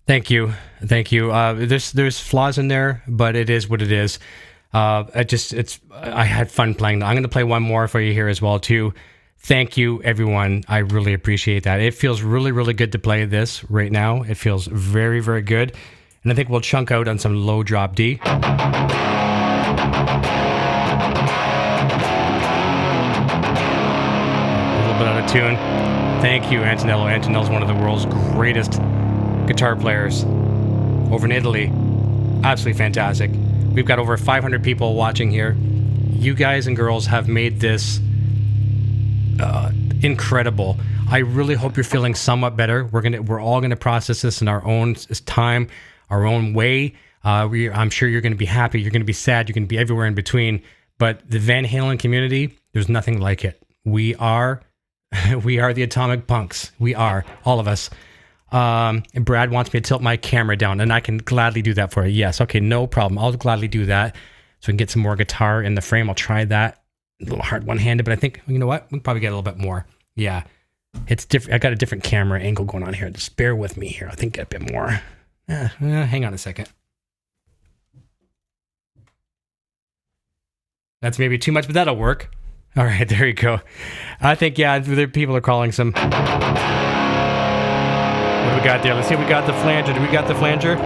Thank you. There's flaws in there, but it is what it is. I had fun playing. I'm going to play one more for you here as well too. Thank you, everyone. I really appreciate that. It feels really, really good to play this right now. It feels very, very good. And I think we'll chunk out on some low drop D. A little bit out of tune. Thank you, Antonello. Antonello's one of the world's greatest guitar players over in Italy. Absolutely fantastic. We've got over 500 people watching here. You guys and girls have made this incredible. I really hope you're feeling somewhat better. We're all gonna process this in our own time, our own way. I'm sure you're gonna be happy, you're gonna be sad, you're gonna be everywhere in between. But the Van Halen community, there's nothing like it. We are the atomic punks. We are, all of us. And Brad wants me to tilt my camera down, and I can gladly do that for you. Yes, okay, no problem. I'll gladly do that so we can get some more guitar in the frame. I'll try that a little hard one-handed, but I think, you know what? We can probably get a little bit more. Yeah. It's different. I got a different camera angle going on here. Just bear with me here. I think get a bit more. Hang on a second. That's maybe too much, but that'll work. All right, there you go. I think, yeah, people are calling some. What do we got there? Let's see if we got the flanger. Do we got the flanger?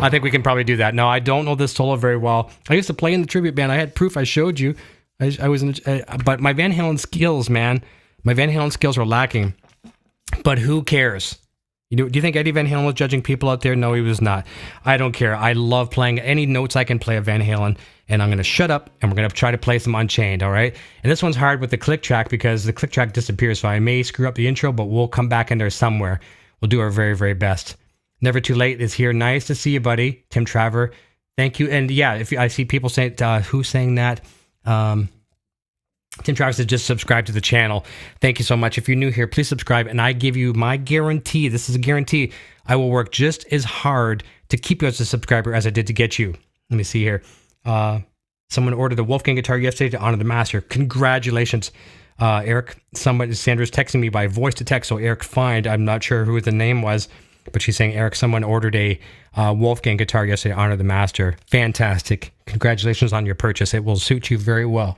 I think we can probably do that. No, I don't know this solo very well. I used to play in the tribute band. I had proof. I showed you. I was in, but my Van Halen skills, man, my Van Halen skills are lacking. But who cares? Do you think Eddie Van Halen was judging people out there? No, he was not. I don't care. I love playing any notes I can play of Van Halen, and I'm going to shut up, and we're going to try to play some Unchained, all right? And this one's hard with the click track because the click track disappears, so I may screw up the intro, but we'll come back in there somewhere. We'll do our very, very best. Never Too Late is here. Nice to see you, buddy. Tim Traver, thank you. And yeah, if I see people saying, who's saying that? Tim Travis says, just subscribe to the channel. Thank you so much. If you're new here, please subscribe. And I give you my guarantee. This is a guarantee. I will work just as hard to keep you as a subscriber as I did to get you. Let me see here. Someone ordered a Wolfgang guitar yesterday to honor the master. Congratulations, Eric. Sandra's texting me by voice to text. So Eric Find, I'm not sure who the name was, but she's saying, Eric, someone ordered a Wolfgang guitar yesterday to honor the master. Fantastic. Congratulations on your purchase. It will suit you very well.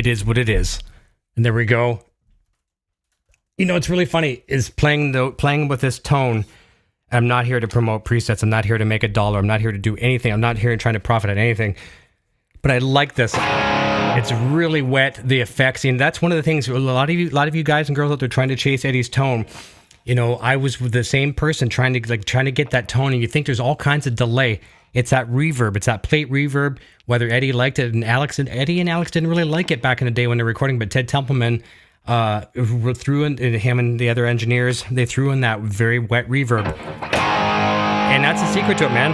it is what it is. And there we go. You know, it's really funny is playing with this tone. I'm not here to promote presets. I'm not here to make $1. I'm not here to do anything. I'm not here trying to profit on anything. But I like this. It's really wet, the effects. And that's one of the things, a lot of you guys and girls out there trying to chase Eddie's tone. You know, I was with the same person trying to get that tone, and you think there's all kinds of delay. It's that reverb. It's that plate reverb, whether Eddie liked it and Eddie and Alex didn't really like it back in the day when they were recording, but Ted Templeman threw in, him and the other engineers, they threw in that very wet reverb. And that's the secret to it, man.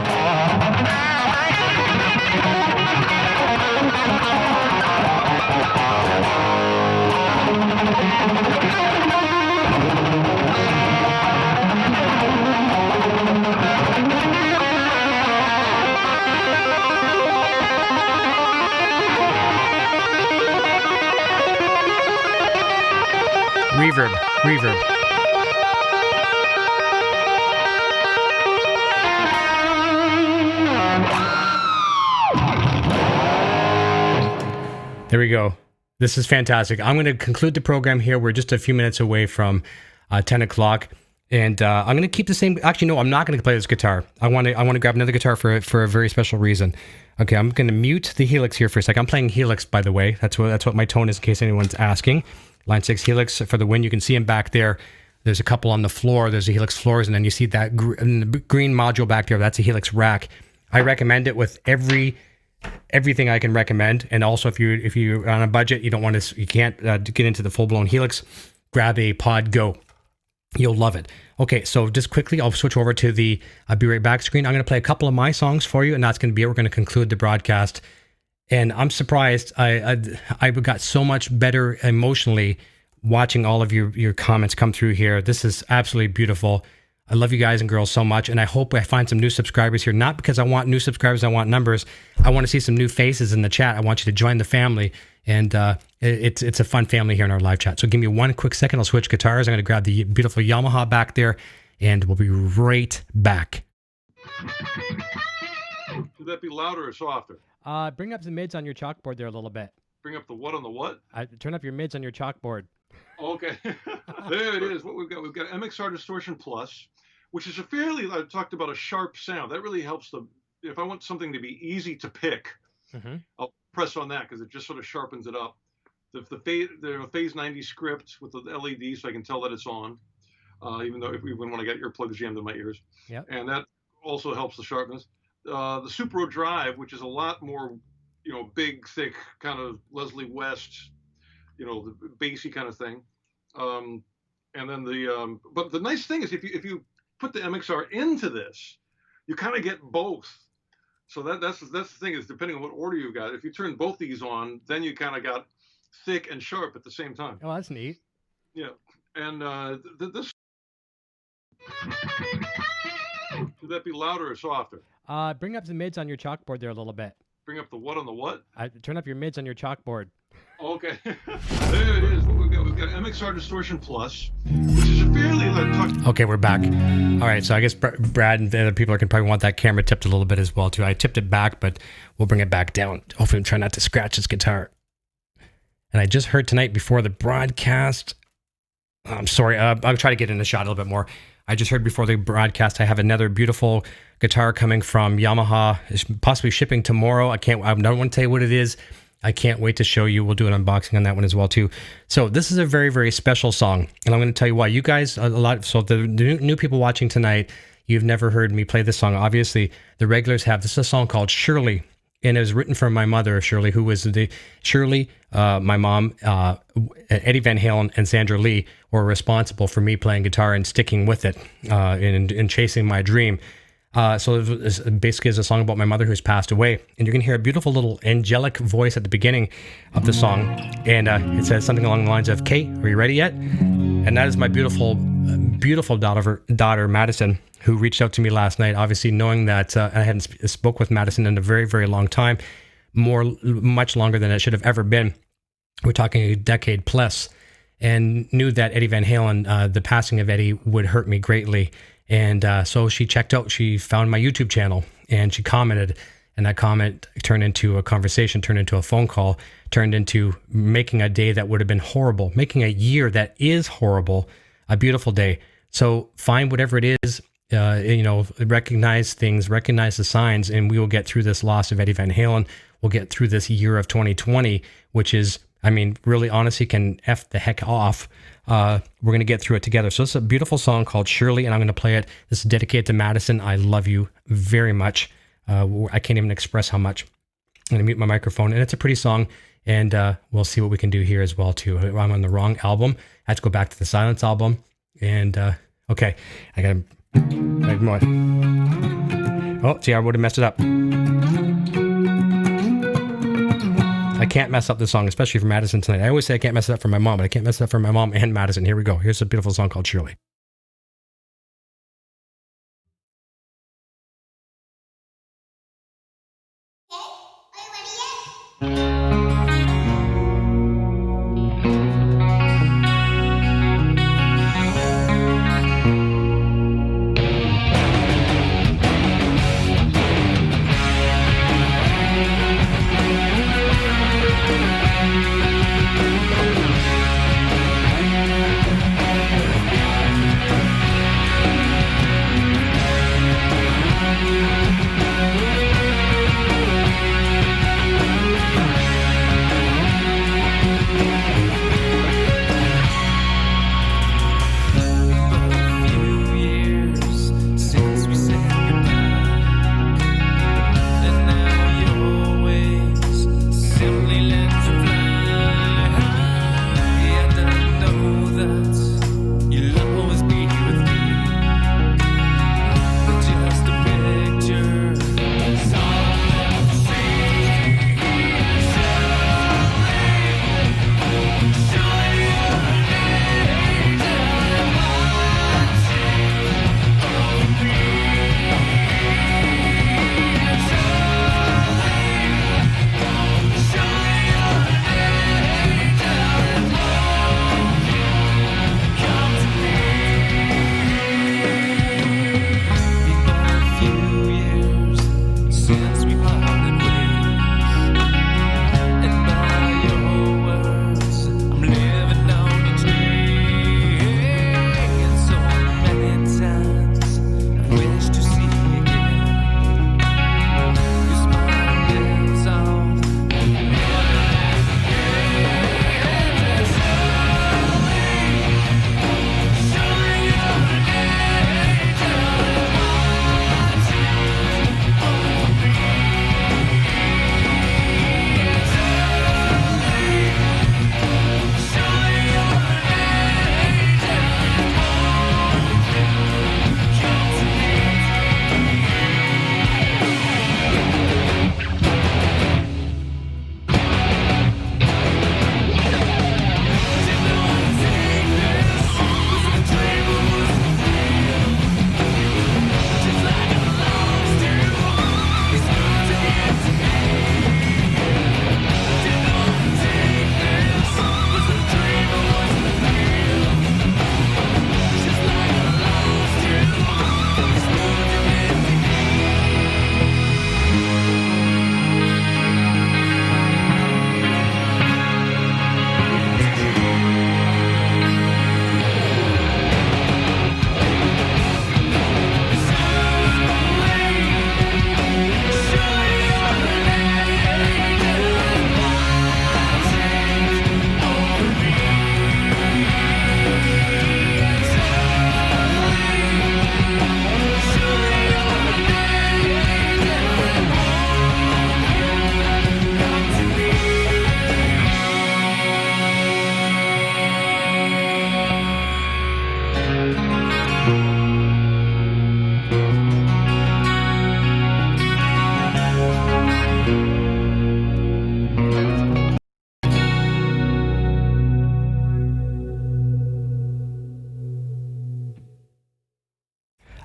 Reverb. There we go. This is fantastic. I'm going to conclude the program here. We're just a few minutes away from 10 o'clock. And I'm going to keep the same... Actually, no, I'm not going to play this guitar. I want to grab another guitar for a very special reason. Okay, I'm going to mute the Helix here for a second. I'm playing Helix, by the way. That's what my tone is, in case anyone's asking. Line 6 Helix for the win. You can see them back there. There's a couple on the floor. There's the Helix floors, and then you see that green module back there. That's a Helix rack. I recommend it with everything I can recommend. And also, if you're on a budget, you can't get into the full blown Helix, grab a Pod Go. You'll love it. Okay, so just quickly, I'll switch over to the Be Right Back screen. I'm going to play a couple of my songs for you, and that's going to be it. We're going to conclude the broadcast. And I'm surprised. I got so much better emotionally watching all of your comments come through here. This is absolutely beautiful. I love you guys and girls so much, and I hope I find some new subscribers here. Not because I want new subscribers, I want numbers. I want to see some new faces in the chat. I want you to join the family, and it's a fun family here in our live chat. So give me one quick second. I'll switch guitars. I'm going to grab the beautiful Yamaha back there, and we'll be right back. Should that be louder or softer? Bring up the mids on your chalkboard there a little bit. Bring up the what on the what? Turn up your mids on your chalkboard. Okay, there it is. What we've got MXR Distortion Plus, which is I talked about a sharp sound. That really helps if I want something to be easy to pick, I'll press on that because it just sort of sharpens it up. The phase 90 script with the LED, so I can tell that it's on, even when I got earplugs jammed in my ears. Yep. And that also helps the sharpness. The Supro Drive, which is a lot more, big, thick, kind of Leslie West, the bassy kind of thing. And then but the nice thing is if you put the MXR into this, you kind of get both. So that's the thing is, depending on what order you got, if you turn both these on, then you kind of got thick and sharp at the same time. Oh, that's neat. Yeah. And this... Should that be louder or softer? Bring up the mids on your chalkboard there a little bit. Bring up the what on the what? Turn up your mids on your chalkboard. Okay, there it is. What we've got MXR Distortion Plus, which is a fairly... Okay, we're back. All right, so I guess Brad and the other people can probably want that camera tipped a little bit as well, too. I tipped it back, but we'll bring it back down. Hopefully, I'm trying not to scratch this guitar. And I just heard tonight before the broadcast... I'm sorry, I'll try to get in the shot a little bit more. I just heard before the broadcast I have another beautiful guitar coming from Yamaha. It's possibly shipping tomorrow. I don't want to tell you what it is. I can't wait to show you. We'll do an unboxing on that one as well too. So this is a very, very special song, and I'm going to tell you why. You guys, so the new people watching tonight, you've never heard me play this song. Obviously, the regulars have. This is a song called Shirley, and it was written for my mother, Shirley, who was my mom, Eddie Van Halen, and Sandra Lee were responsible for me playing guitar and sticking with it and chasing my dream. So it basically is a song about my mother who's passed away. And you can hear a beautiful little angelic voice at the beginning of the song. And it says something along the lines of, "Kate, are you ready yet?" And that is my beautiful daughter, Madison, who reached out to me last night, obviously knowing that I hadn't spoke with Madison in a very, very long time, much longer than it should have ever been. We're talking a decade plus, and knew that Eddie Van Halen, the passing of Eddie, would hurt me greatly. And so she checked out, she found my YouTube channel, and she commented, And that comment turned into a conversation, turned into a phone call, turned into making a day that would have been horrible, making a year that is horrible, a beautiful day. So find whatever it is, recognize things, recognize the signs, and we will get through this loss of Eddie Van Halen. We'll get through this year of 2020, which is, really honestly can F the heck off. We're going to get through it together. So it's a beautiful song called Shirley, and I'm going to play it. This is dedicated to Madison. I love you very much. I can't even express how much. I'm going to mute my microphone, and it's a pretty song, and we'll see what we can do here as well, too. I'm on the wrong album. I have to go back to the Silence album, and okay, I got to... Oh, see, I would have messed it up. I can't mess up this song, especially for Madison tonight. I always say I can't mess it up for my mom, but I can't mess it up for my mom and Madison. Here we go. Here's a beautiful song called Shirley.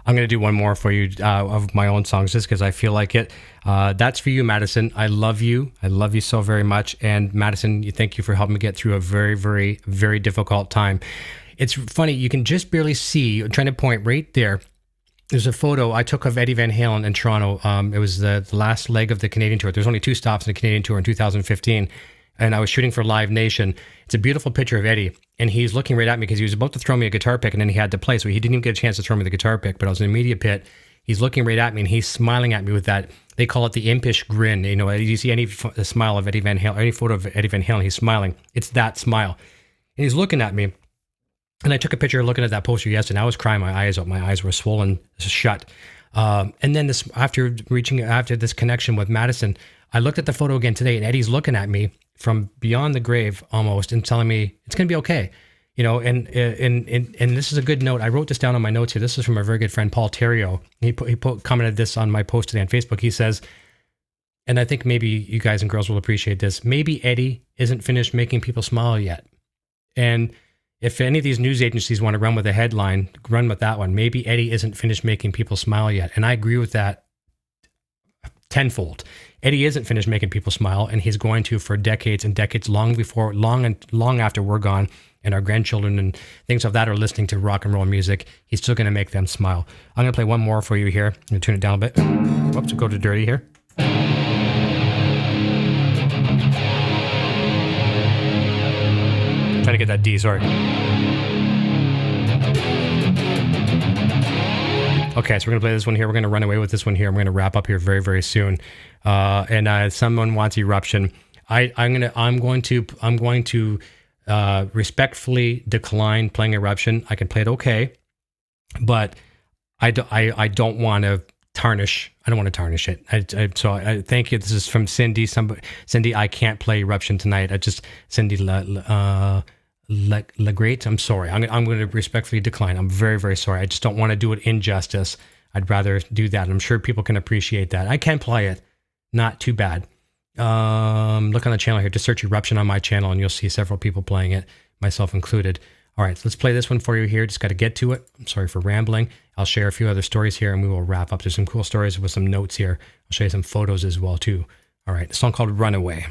I'm going to do one more for you of my own songs just because I feel like it. That's for you, Madison. I love you. I love you so very much. And Madison, thank you for helping me get through a very, very, very difficult time. It's funny. You can just barely see, I'm trying to point right there. there's a photo I took of Eddie Van Halen in Toronto. It was the last leg of the Canadian tour. There's only 2 stops in the Canadian tour in 2015. And I was shooting for Live Nation. It's a beautiful picture of Eddie. And he's looking right at me because he was about to throw me a guitar pick and then he had to play. So he didn't even get a chance to throw me the guitar pick, but I was in the media pit. He's looking right at me and he's smiling at me with that, they call it the impish grin. You know, you see any smile of Eddie Van Halen, any photo of Eddie Van Halen, he's smiling. It's that smile. And he's looking at me. And I took a picture looking at that poster yesterday, and I was crying my eyes out. My eyes were swollen shut. And then after this connection with Madison, I looked at the photo again today, and Eddie's looking at me from beyond the grave almost and telling me it's going to be okay. You know, and this is a good note. I wrote this down on my notes here. This is from a very good friend, Paul Theriault. He commented this on my post today on Facebook. He says, and I think maybe you guys and girls will appreciate this, maybe Eddie isn't finished making people smile yet. And if any of these news agencies want to run with a headline, run with that one. Maybe Eddie isn't finished making people smile yet. And I agree with that tenfold. Eddie isn't finished making people smile, and he's going to for decades and decades, long after we're gone and our grandchildren and things of that are listening to rock and roll music. He's still going to make them smile. I'm going to play one more for you here. I'm going to turn it down a bit. Whoops, go to dirty here. Trying to get that D, sorry. Okay, so we're gonna play this one here. We're gonna run away with this one here. I'm gonna wrap up here very, very soon. And someone wants Eruption. I'm going to respectfully decline playing Eruption. I can play it okay, but I don't want to tarnish. I don't want to tarnish it. So I thank you. This is from Cindy. Cindy, I can't play Eruption tonight. Cindy LaGreat. I'm sorry. I'm going to respectfully decline. I'm very, very sorry. I just don't want to do it injustice. I'd rather do that. I'm sure people can appreciate that. I can play it. Not too bad. Look on the channel here. Just search Eruption on my channel and you'll see several people playing it, myself included. All right, so let's play this one for you here. Just got to get to it. I'm sorry for rambling. I'll share a few other stories here and we will wrap up. There's some cool stories with some notes here. I'll show you some photos as well too. All right, a song called Runaway.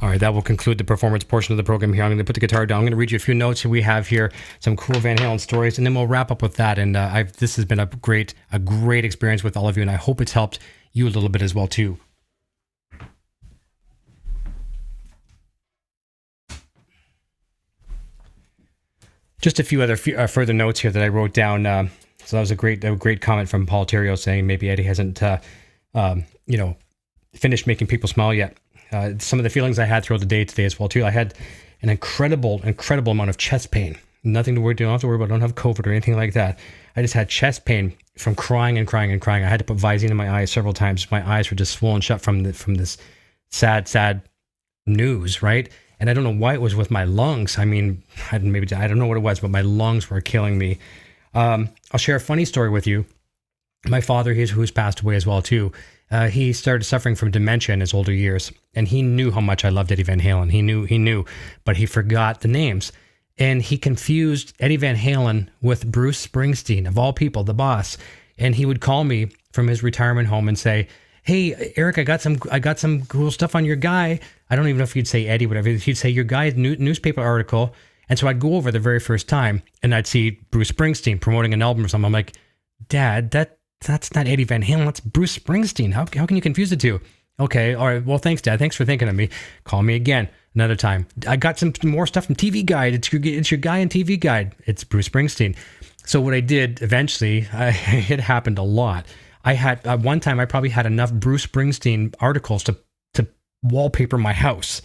All right, that will conclude the performance portion of the program here. I'm going to put the guitar down. I'm going to read you a few notes we have here, some cool Van Halen stories, and then we'll wrap up with that. And this has been a great experience with all of you, and I hope it's helped you a little bit as well too. Just a few other further notes here that I wrote down. So that was a great comment from Paul Theriault saying maybe Eddie hasn't finished making people smile yet. Some of the feelings I had throughout the day today as well too. I had an incredible amount of chest pain. Nothing to worry. Don't have to worry about. I don't have COVID or anything like that. I just had chest pain from crying. I had to put Visine in my eyes several times. My eyes were just swollen shut from this sad news, right? And I don't know why it was with my lungs. I mean, I don't know what it was, but my lungs were killing me. I'll share a funny story with you. My father, who's passed away as well too. He started suffering from dementia in his older years, and he knew how much I loved Eddie Van Halen. He knew, but he forgot the names. And he confused Eddie Van Halen with Bruce Springsteen, of all people, the boss. And he would call me from his retirement home and say, "Hey, Eric, I got some cool stuff on your guy." I don't even know if he'd say Eddie, whatever. He'd say your guy's newspaper article. And so I'd go over the very first time, and I'd see Bruce Springsteen promoting an album or something. I'm like, "Dad, that's not Eddie Van Halen. That's Bruce Springsteen. How can you confuse the two?" "Okay, all right. Well, thanks, Dad. Thanks for thinking of me. Call me again another time. I got some more stuff from TV Guide. It's your guy in TV Guide. It's Bruce Springsteen." So what I did eventually, it happened a lot. I had one time I probably had enough Bruce Springsteen articles to wallpaper my house,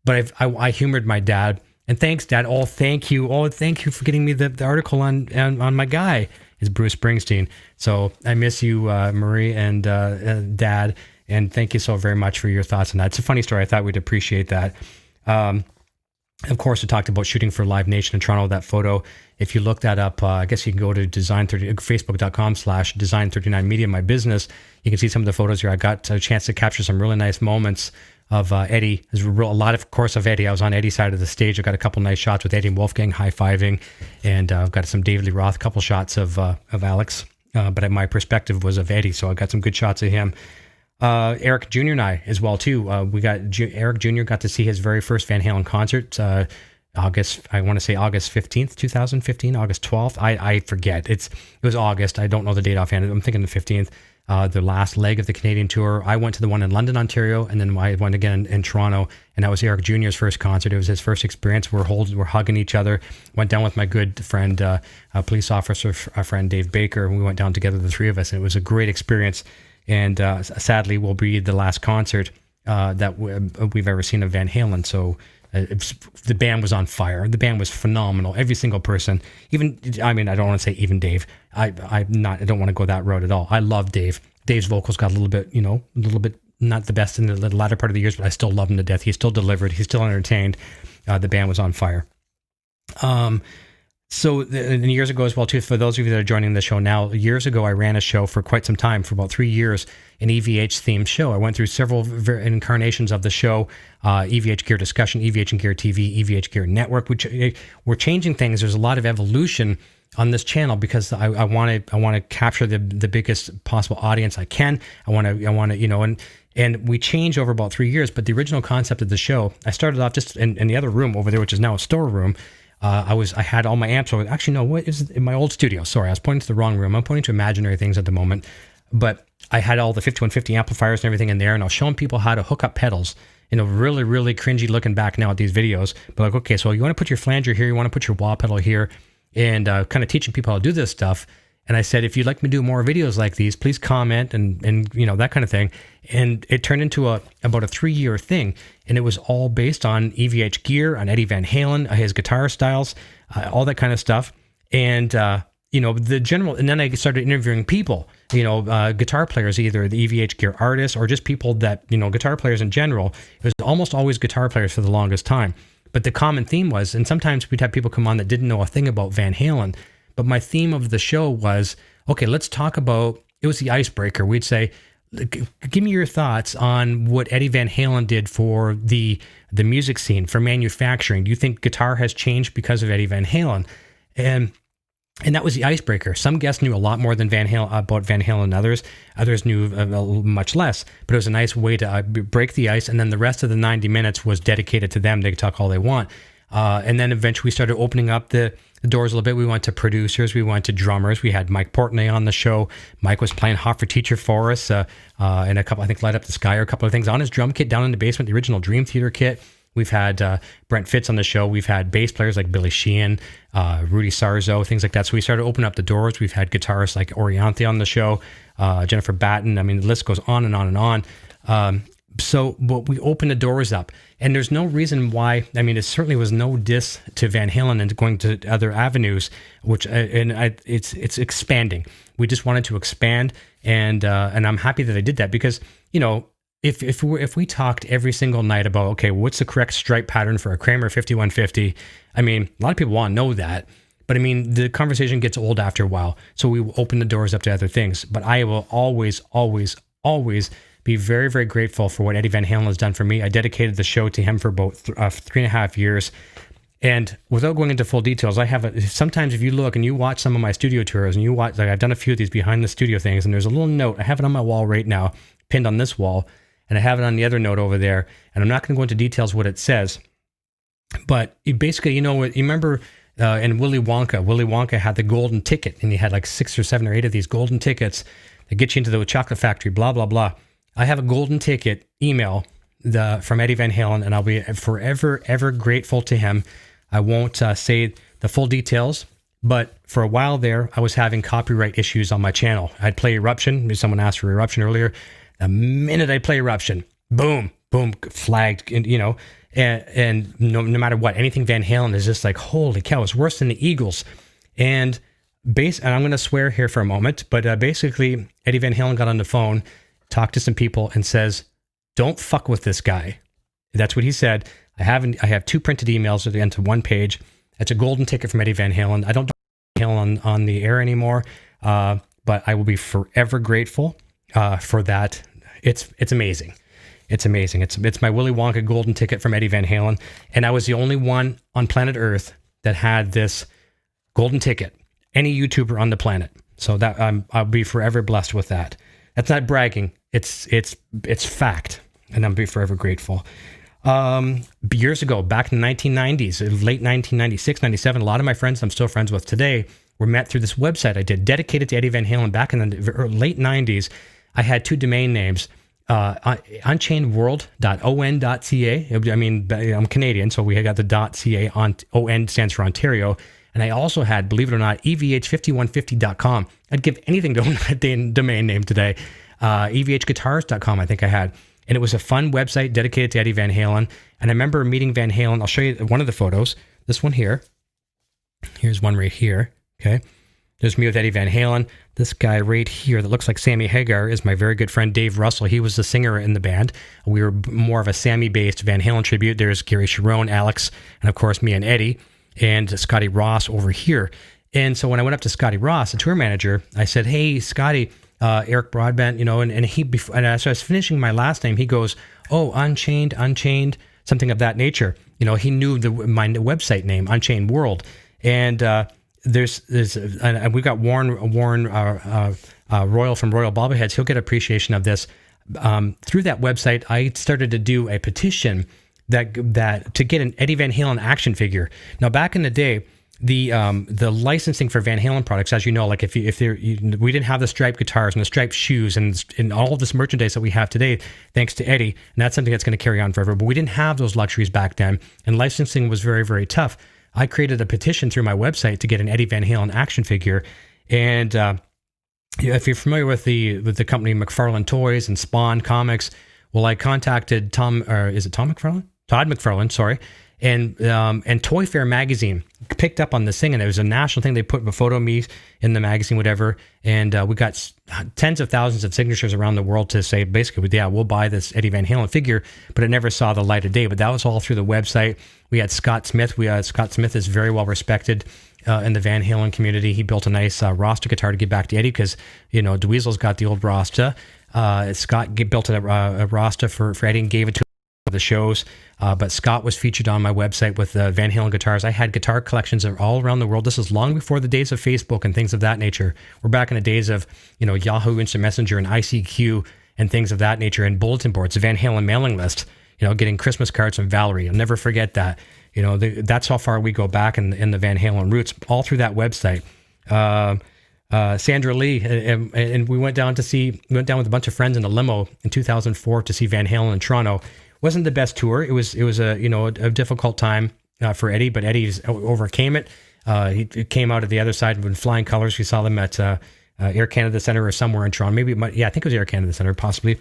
but I humored my dad. And thanks, Dad. Oh, thank you for getting me the article on my guy. Is Bruce Springsteen. So I miss you, Marie and Dad, and thank you so very much for your thoughts on that. It's a funny story. I thought we'd appreciate that. Of course, we talked about shooting for Live Nation in Toronto. That photo, if you look that up, I guess you can go to Facebook.com/Design39Media, my business. You can see some of the photos here. I got a chance to capture some really nice moments of Eddie. There's a lot of course of Eddie. I was on Eddie's side of the stage. I got a couple nice shots with Eddie and Wolfgang high-fiving, and I've got some David Lee Roth, couple shots of Alex, but my perspective was of Eddie, so I got some good shots of him. Eric Jr. and I as well too. Eric Jr. got to see his very first Van Halen concert. August 15th, 2015, August 12th. I forget. It was August. I don't know the date offhand. I'm thinking the 15th. The last leg of the Canadian tour. I went to the one in London, Ontario, and then I went again in Toronto, and that was Eric Jr.'s first concert. It was his first experience. We're hugging each other. Went down with my good friend, police officer friend Dave Baker. We went down together, the three of us, and it was a great experience. And sadly, will be the last concert that we've ever seen of Van Halen. So the band was on fire. The band was phenomenal. Every single person, I don't want to say even Dave. I don't want to go that road at all. I love Dave. Dave's vocals got a little bit not the best in the latter part of the years, but I still love him to death. He still delivered. He's still entertained. The band was on fire. So years ago as well too, for those of you that are joining the show now, years ago I ran a show for quite some time, for about 3 years, an EVH themed show. I went through several incarnations of the show, EVH Gear Discussion, EVH and Gear TV, EVH Gear Network, which we're changing things. There's a lot of evolution on this channel because I want to capture the biggest possible audience I can. I want to and we changed over about 3 years, but the original concept of the show, I started off just in the other room over there, which is now a storeroom. I had all my amps over. Actually, no, what is it? In my old studio? Sorry, I was pointing to the wrong room. I'm pointing to imaginary things at the moment. But I had all the 5150 amplifiers and everything in there, and I was showing people how to hook up pedals. Really, really cringy looking back now at these videos. But like, okay, so you want to put your flanger here, you want to put your wah pedal here, and kind of teaching people how to do this stuff. And I said, if you'd like me to do more videos like these, please comment and that kind of thing. And it turned into about a 3-year thing. And it was all based on EVH gear, on Eddie Van Halen, his guitar styles, all that kind of stuff. And, the general, and then I started interviewing people, guitar players, either the EVH gear artists or just people that, guitar players in general. It was almost always guitar players for the longest time. But the common theme was, and sometimes we'd have people come on that didn't know a thing about Van Halen. But my theme of the show was, okay, let's talk about, it was the icebreaker. We'd say, give me your thoughts on what Eddie Van Halen did for the music scene, for manufacturing. Do you think guitar has changed because of Eddie Van Halen? And And that was the icebreaker. Some guests knew a lot more than Van Halen about Van Halen than others. Others knew much less. But it was a nice way to break the ice. And then the rest of the 90 minutes was dedicated to them. They could talk all they want. And then eventually we started opening up the doors a little bit. We went to producers. We went to drummers. We had Mike Portnoy on the show. Mike was playing Hot for Teacher for us. And a couple, I think, Light Up the Sky or a couple of things on his drum kit down in the basement, the original Dream Theater kit. We've had Brent Fitz on the show. We've had bass players like Billy Sheehan, Rudy Sarzo, things like that. So we started opening up the doors. We've had guitarists like Orianthi on the show, Jennifer Batten. I mean, the list goes on and on and on. But we opened the doors up. And there's no reason why. I mean, it certainly was no diss to Van Halen and going to other avenues, it's expanding. We just wanted to expand, and I'm happy that I did that because, you know, if we talked every single night about, okay, what's the correct stripe pattern for a Kramer 5150? I mean, a lot of people want to know that, but I mean, the conversation gets old after a while. So we open the doors up to other things. But I will always, always, always be very, very grateful for what Eddie Van Halen has done for me. I dedicated the show to him for about 3.5 years. And without going into full details, sometimes if you look and you watch some of my studio tours and you watch, like I've done a few of these behind the studio things, and there's a little note, I have it on my wall right now, pinned on this wall, and I have it on the other note over there, and I'm not going to go into details what it says, but basically, you know what, you remember in Willy Wonka had the golden ticket, and he had like 6 or 7 or 8 of these golden tickets that get you into the chocolate factory, blah, blah, blah. I have a golden ticket email from Eddie Van Halen, and I'll be forever, ever grateful to him. I won't say the full details, but for a while there, I was having copyright issues on my channel. I'd play Eruption. Someone asked for Eruption earlier. The minute I play Eruption, boom, flagged, you know, and no matter what, anything Van Halen is just like, holy cow, it's worse than the Eagles. And I'm going to swear here for a moment, but basically Eddie Van Halen got on the phone, talked to some people and says, don't fuck with this guy. That's what he said. I have 2 printed emails at the end to 1 page. It's a golden ticket from Eddie Van Halen. I don't do Van Halen on the air anymore, but I will be forever grateful for that. It's amazing. It's amazing. It's my Willy Wonka golden ticket from Eddie Van Halen, and I was the only one on planet Earth that had this golden ticket. Any YouTuber on the planet. So that I'll be forever blessed with that. That's not bragging. It's fact, and I'll be forever grateful. Years ago, back in the 1990s, late 1996, 97, a lot of my friends I'm still friends with today were met through this website I did dedicated to Eddie Van Halen back in the late 90s. I had 2 domain names, unchainedworld.on.ca. I mean, I'm Canadian, so we got the .ca, on ON stands for Ontario. And I also had, believe it or not, evh5150.com. I'd give anything to own that domain name today. evhguitars.com, I think I had. And it was a fun website dedicated to Eddie Van Halen. And I remember meeting Van Halen. I'll show you one of the photos. This one here. Here's one right here. Okay. There's me with Eddie Van Halen. This guy right here that looks like Sammy Hagar is my very good friend Dave Russell. He was the singer in the band. We were more of a Sammy-based Van Halen tribute. There's Gary Sharon, Alex, and of course me and Eddie, and Scotty Ross over here. And so when I went up to Scotty Ross, the tour manager, I said, "Hey, Scotty, Eric Broadbent, you know," and so I was finishing my last name. He goes, "Oh, Unchained, something of that nature." You know, he knew my website name, Unchained World, and we've got Warren Royal from Royal Bobbleheads. He'll get appreciation of this. Through that website, I started to do a petition that to get an Eddie Van Halen action figure. Now, back in the day, the licensing for Van Halen products, as you know, like we didn't have the striped guitars and the striped shoes and all of this merchandise that we have today, thanks to Eddie, and that's something that's going to carry on forever. But we didn't have those luxuries back then, and licensing was very, very tough. I created a petition through my website to get an Eddie Van Halen action figure, and if you're familiar with the company McFarlane Toys and Spawn Comics, well, I contacted Todd McFarlane, sorry, and Toy Fair magazine picked up on this thing, and it was a national thing. They put a photo of me in the magazine, whatever, and we got tens of thousands of signatures around the world to say, basically, yeah, we'll buy this Eddie Van Halen figure, but it never saw the light of day. But that was all through the website. We had Scott Smith. Scott Smith is very well respected in the Van Halen community. He built a nice Rasta guitar to give back to Eddie because, you know, DeWeasel's got the old Rasta. Scott built a Rasta for Eddie and gave it to him the shows, but Scott was featured on my website with Van Halen guitars. I had guitar collections all around the world. This is long before the days of Facebook and things of that nature. We're back in the days of, Yahoo Instant Messenger and ICQ and things of that nature, and bulletin boards, the Van Halen mailing list, getting Christmas cards from Valerie. I'll never forget that. That's how far we go back in the Van Halen roots, all through that website. Sandra Lee, and we went down with a bunch of friends in a limo in 2004 to see Van Halen in Toronto. Wasn't the best tour. It was a difficult time for Eddie, but Eddie overcame it. He came out of the other side with flying colors. We saw them at Air Canada Centre or somewhere in Toronto. I think it was Air Canada Centre, possibly.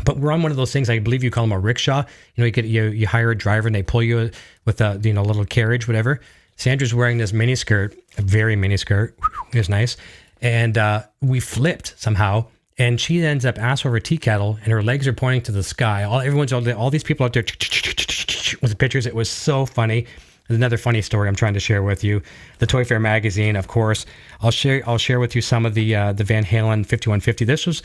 But we're on one of those things. I believe you call them a rickshaw. You hire a driver and they pull you with a little carriage, whatever. Sandra's wearing this mini skirt, a very mini skirt. It was nice. And we flipped somehow. And she ends up ass over tea kettle and her legs are pointing to the sky. All these people out there with the pictures. It was so funny. There's another funny story I'm trying to share with you. The Toy Fair magazine, of course. I'll share with you some of the Van Halen 5150. This was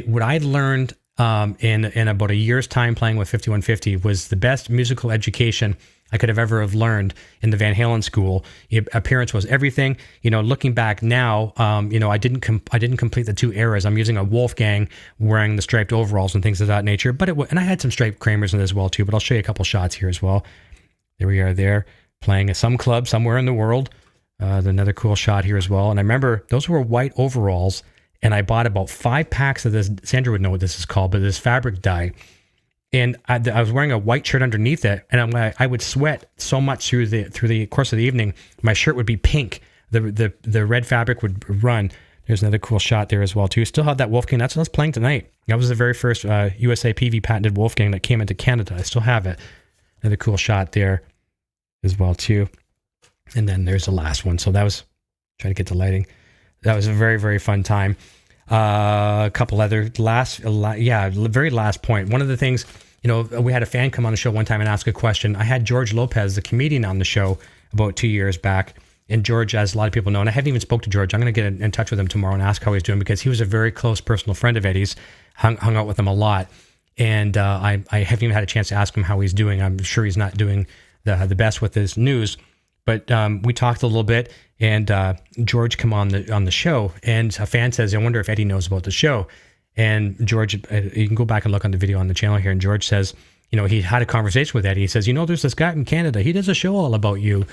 what I learned in about a year's time playing with 5150 was the best musical education I could have ever learned in the Van Halen school. Appearance was everything. Looking back now, I didn't complete the two eras. I'm using a Wolfgang wearing the striped overalls and things of that nature. And I had some striped Kramers in it as well too. But I'll show you a couple shots here as well. There we are there, playing at some club somewhere in the world. Another cool shot here as well. And I remember those were white overalls, and I bought about 5 packs of this. Sandra would know what this is called, but this fabric dye. And I was wearing a white shirt underneath it, and I would sweat so much through the course of the evening. My shirt would be pink. The red fabric would run. There's another cool shot there as well too. Still have that Wolfgang. That's what I was playing tonight. That was the very first USA PV patented Wolfgang that came into Canada. I still have it. Another cool shot there as well too. And then there's the last one. So that was trying to get the lighting. That was a very, very fun time. A couple other very last point. One of the things, we had a fan come on the show one time and ask a question. I had George Lopez, the comedian, on the show about 2 years back. And George, as a lot of people know, and I haven't even spoke to George. I'm going to get in touch with him tomorrow and ask how he's doing, because he was a very close personal friend of Eddie's, hung out with him a lot. And I haven't even had a chance to ask him how he's doing. I'm sure he's not doing the best with his news. But we talked a little bit, and George come on the show, and a fan says, I wonder if Eddie knows about the show. And George, you can go back and look on the video on the channel here, and George says, he had a conversation with Eddie. He says, there's this guy in Canada. He does a show all about you.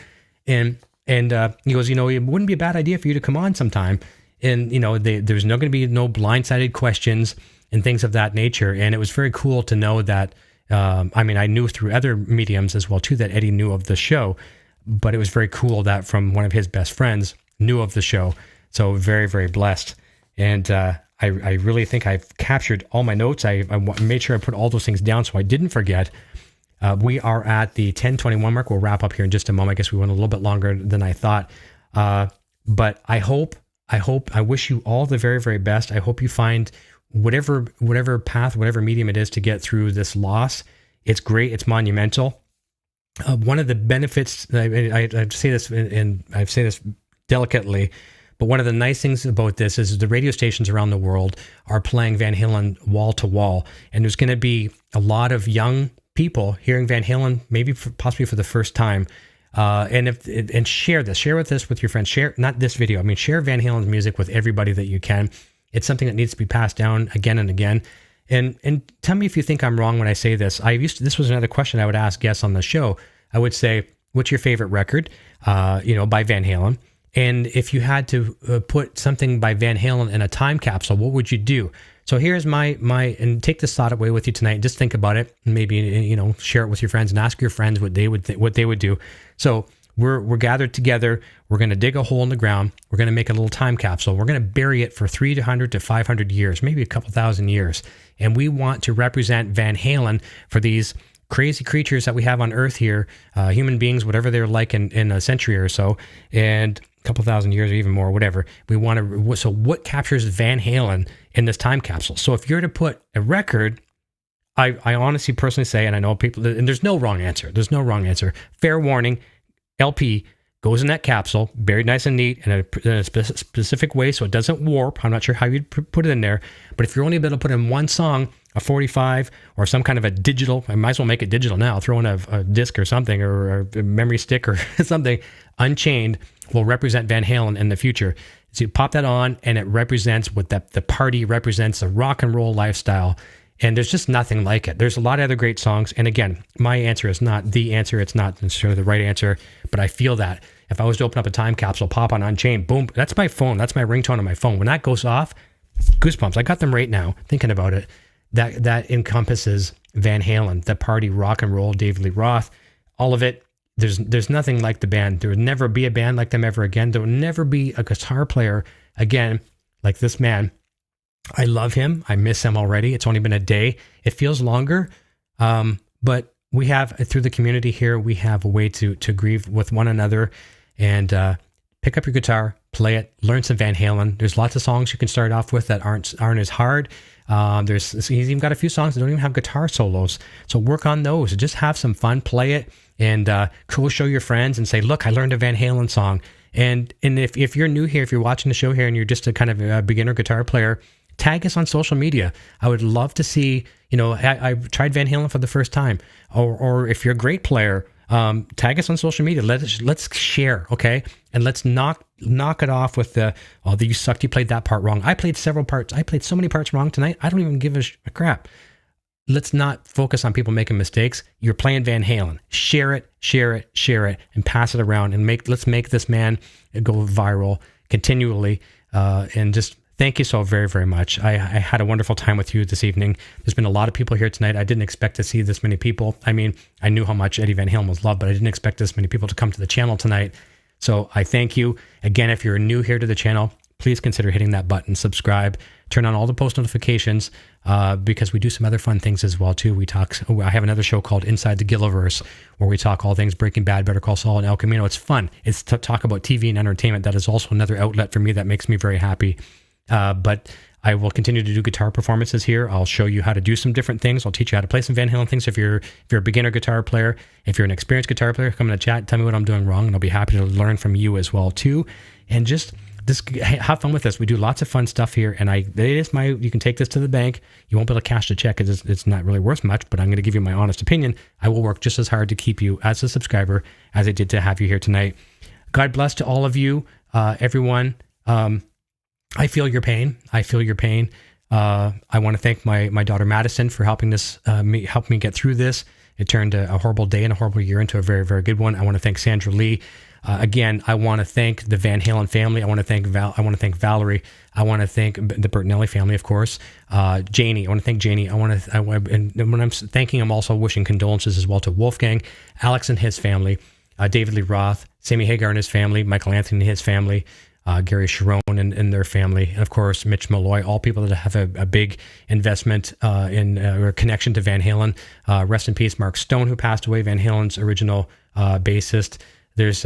And he goes, it wouldn't be a bad idea for you to come on sometime. And, there's not going to be no blindsided questions and things of that nature. And it was very cool to know that, I knew through other mediums as well too, that Eddie knew of the show. But it was very cool that from one of his best friends knew of the show. So very, very blessed. And I really think I've captured all my notes. I made sure I put all those things down so I didn't forget. We are at the 10:21 mark. We'll wrap up here in just a moment. I guess we went a little bit longer than I thought. But I wish you all the very, very best. I hope you find whatever path, whatever medium it is to get through this loss. It's great. It's monumental. One of the benefits, I say this, and I say this delicately, but one of the nice things about this is the radio stations around the world are playing Van Halen wall to wall, and there's going to be a lot of young people hearing Van Halen, maybe possibly for the first time. And share this with your friends. Share not this video. Share Van Halen's music with everybody that you can. It's something that needs to be passed down again and again. And tell me if you think I'm wrong when I say this. This was another question I would ask guests on the show. I would say, what's your favorite record, by Van Halen? And if you had to put something by Van Halen in a time capsule, what would you do? So here's my and take this thought away with you tonight. Just think about it, and maybe share it with your friends and ask your friends what they would do. So we're gathered together. We're going to dig a hole in the ground. We're going to make a little time capsule. We're going to bury it for 300 to 500 years, maybe a couple thousand years. And we want to represent Van Halen for these crazy creatures that we have on Earth here, human beings, whatever they're like in a century or so, and a couple thousand years or even more, whatever. We want to. So what captures Van Halen in this time capsule? So if you're to put a record, I honestly personally say, and I know people, and there's no wrong answer. There's no wrong answer. Fair warning, LP goes in that capsule, buried nice and neat in a specific way so it doesn't warp. I'm not sure how you'd put it in there, but if you're only able to put in one song, a 45 or some kind of a digital, I might as well make it digital now, throw in a disc or something, or a memory stick or something, Unchained will represent Van Halen in the future. So you pop that on, and it represents what the party represents, a rock and roll lifestyle. And there's just nothing like it. There's a lot of other great songs. And again, my answer is not the answer. It's not necessarily the right answer, but I feel that if I was to open up a time capsule, pop on Unchained, boom, that's my phone. That's my ringtone on my phone. When that goes off, goosebumps. I got them right now, thinking about it. That encompasses Van Halen, the party, rock and roll, David Lee Roth, all of it. There's nothing like the band. There would never be a band like them ever again. There will never be a guitar player again like this man. I love him. I miss him already. It's only been a day. It feels longer, but we have, through the community here, we have a way to grieve with one another and pick up your guitar, play it, learn some Van Halen. There's lots of songs you can start off with that aren't as hard. He's even got a few songs that don't even have guitar solos. So work on those. Just have some fun, play it, and go show your friends and say, look, I learned a Van Halen song. And if you're new here, if you're watching the show here and you're just a kind of a beginner guitar player, tag us on social media. I would love to see, I tried Van Halen for the first time. Or if you're a great player, tag us on social media. Let's share, okay? And let's knock it off with you sucked, you played that part wrong. I played several parts. I played so many parts wrong tonight, I don't even give a crap. Let's not focus on people making mistakes. You're playing Van Halen. Share it, and pass it around, and let's make this man go viral continually, and just thank you so very, very much. I had a wonderful time with you this evening. There's been a lot of people here tonight. I didn't expect to see this many people. I mean, I knew how much Eddie Van Halen was loved, but I didn't expect this many people to come to the channel tonight. So I thank you. Again, if you're new here to the channel, please consider hitting that button, subscribe, turn on all the post notifications, because we do some other fun things as well too. I have another show called Inside the Gilliverse, where we talk all things Breaking Bad, Better Call Saul, and El Camino. It's fun. It's to talk about TV and entertainment. That is also another outlet for me that makes me very happy. But I will continue to do guitar performances here. I'll show you how to do some different things. I'll teach you how to play some Van Halen things. If you're a beginner guitar player, if you're an experienced guitar player, come in the chat, tell me what I'm doing wrong, and I'll be happy to learn from you as well too. And just have fun with this. We do lots of fun stuff here, and you can take this to the bank. You won't be able to cash the check because it's not really worth much, but I'm going to give you my honest opinion. I will work just as hard to keep you as a subscriber as I did to have you here tonight. God bless to all of you, everyone. I feel your pain. I want to thank my daughter Madison for helping me get through this. It turned a horrible day and a horrible year into a very, very good one. I want to thank Sandra Lee. Again, I want to thank the Van Halen family. I want to thank Valerie. I want to thank the Bertinelli family, of course. Janie. I want to thank Janie. And when I'm thanking, I'm also wishing condolences as well to Wolfgang, Alex and his family, David Lee Roth, Sammy Hagar and his family, Michael Anthony and his family, Gary Sharon and their family, and of course Mitch Malloy, all people that have a big investment or connection to Van Halen. Rest in peace, Mark Stone, who passed away, Van Halen's original bassist. It's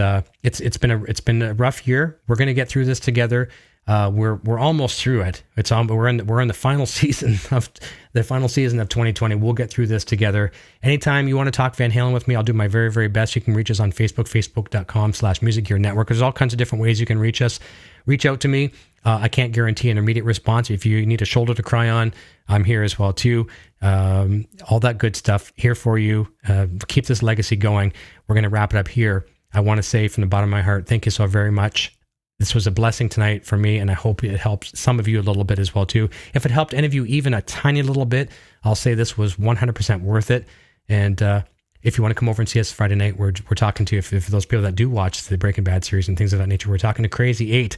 been a rough year. We're going to get through this together. We're almost through it. We're in the final season of 2020. We'll get through this together. Anytime you want to talk Van Halen with me, I'll do my very, very best. You can reach us on Facebook, facebook.com/Music Gear Network. There's all kinds of different ways you can reach us. Reach out to me. I can't guarantee an immediate response. If you need a shoulder to cry on, I'm here as well too. All that good stuff here for you. Keep this legacy going. We're going to wrap it up here. I want to say from the bottom of my heart, thank you so very much. This was a blessing tonight for me, and I hope it helps some of you a little bit as well too. If it helped any of you even a tiny little bit, I'll say this was 100% worth it. And if you want to come over and see us Friday night, we're talking to, if those people that do watch the Breaking Bad series and things of that nature, we're talking to Crazy 8.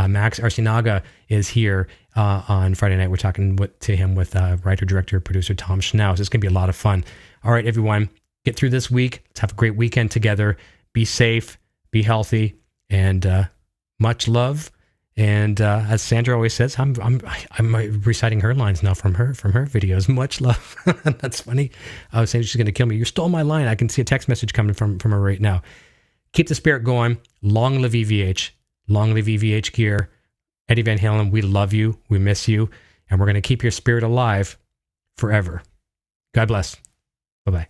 Max Arcinaga is here on Friday night. We're talking to him with writer, director, producer Tom Schnauz. It's going to be a lot of fun. All right, everyone, get through this week. Let's have a great weekend together. Be safe, be healthy, and much love. And as Sandra always says, I'm reciting her lines now from her videos. Much love. That's funny. I was saying she's going to kill me. You stole my line. I can see a text message coming from her right now. Keep the spirit going. Long live EVH. Long live EVH Gear. Eddie Van Halen, we love you. We miss you. And we're going to keep your spirit alive forever. God bless. Bye-bye.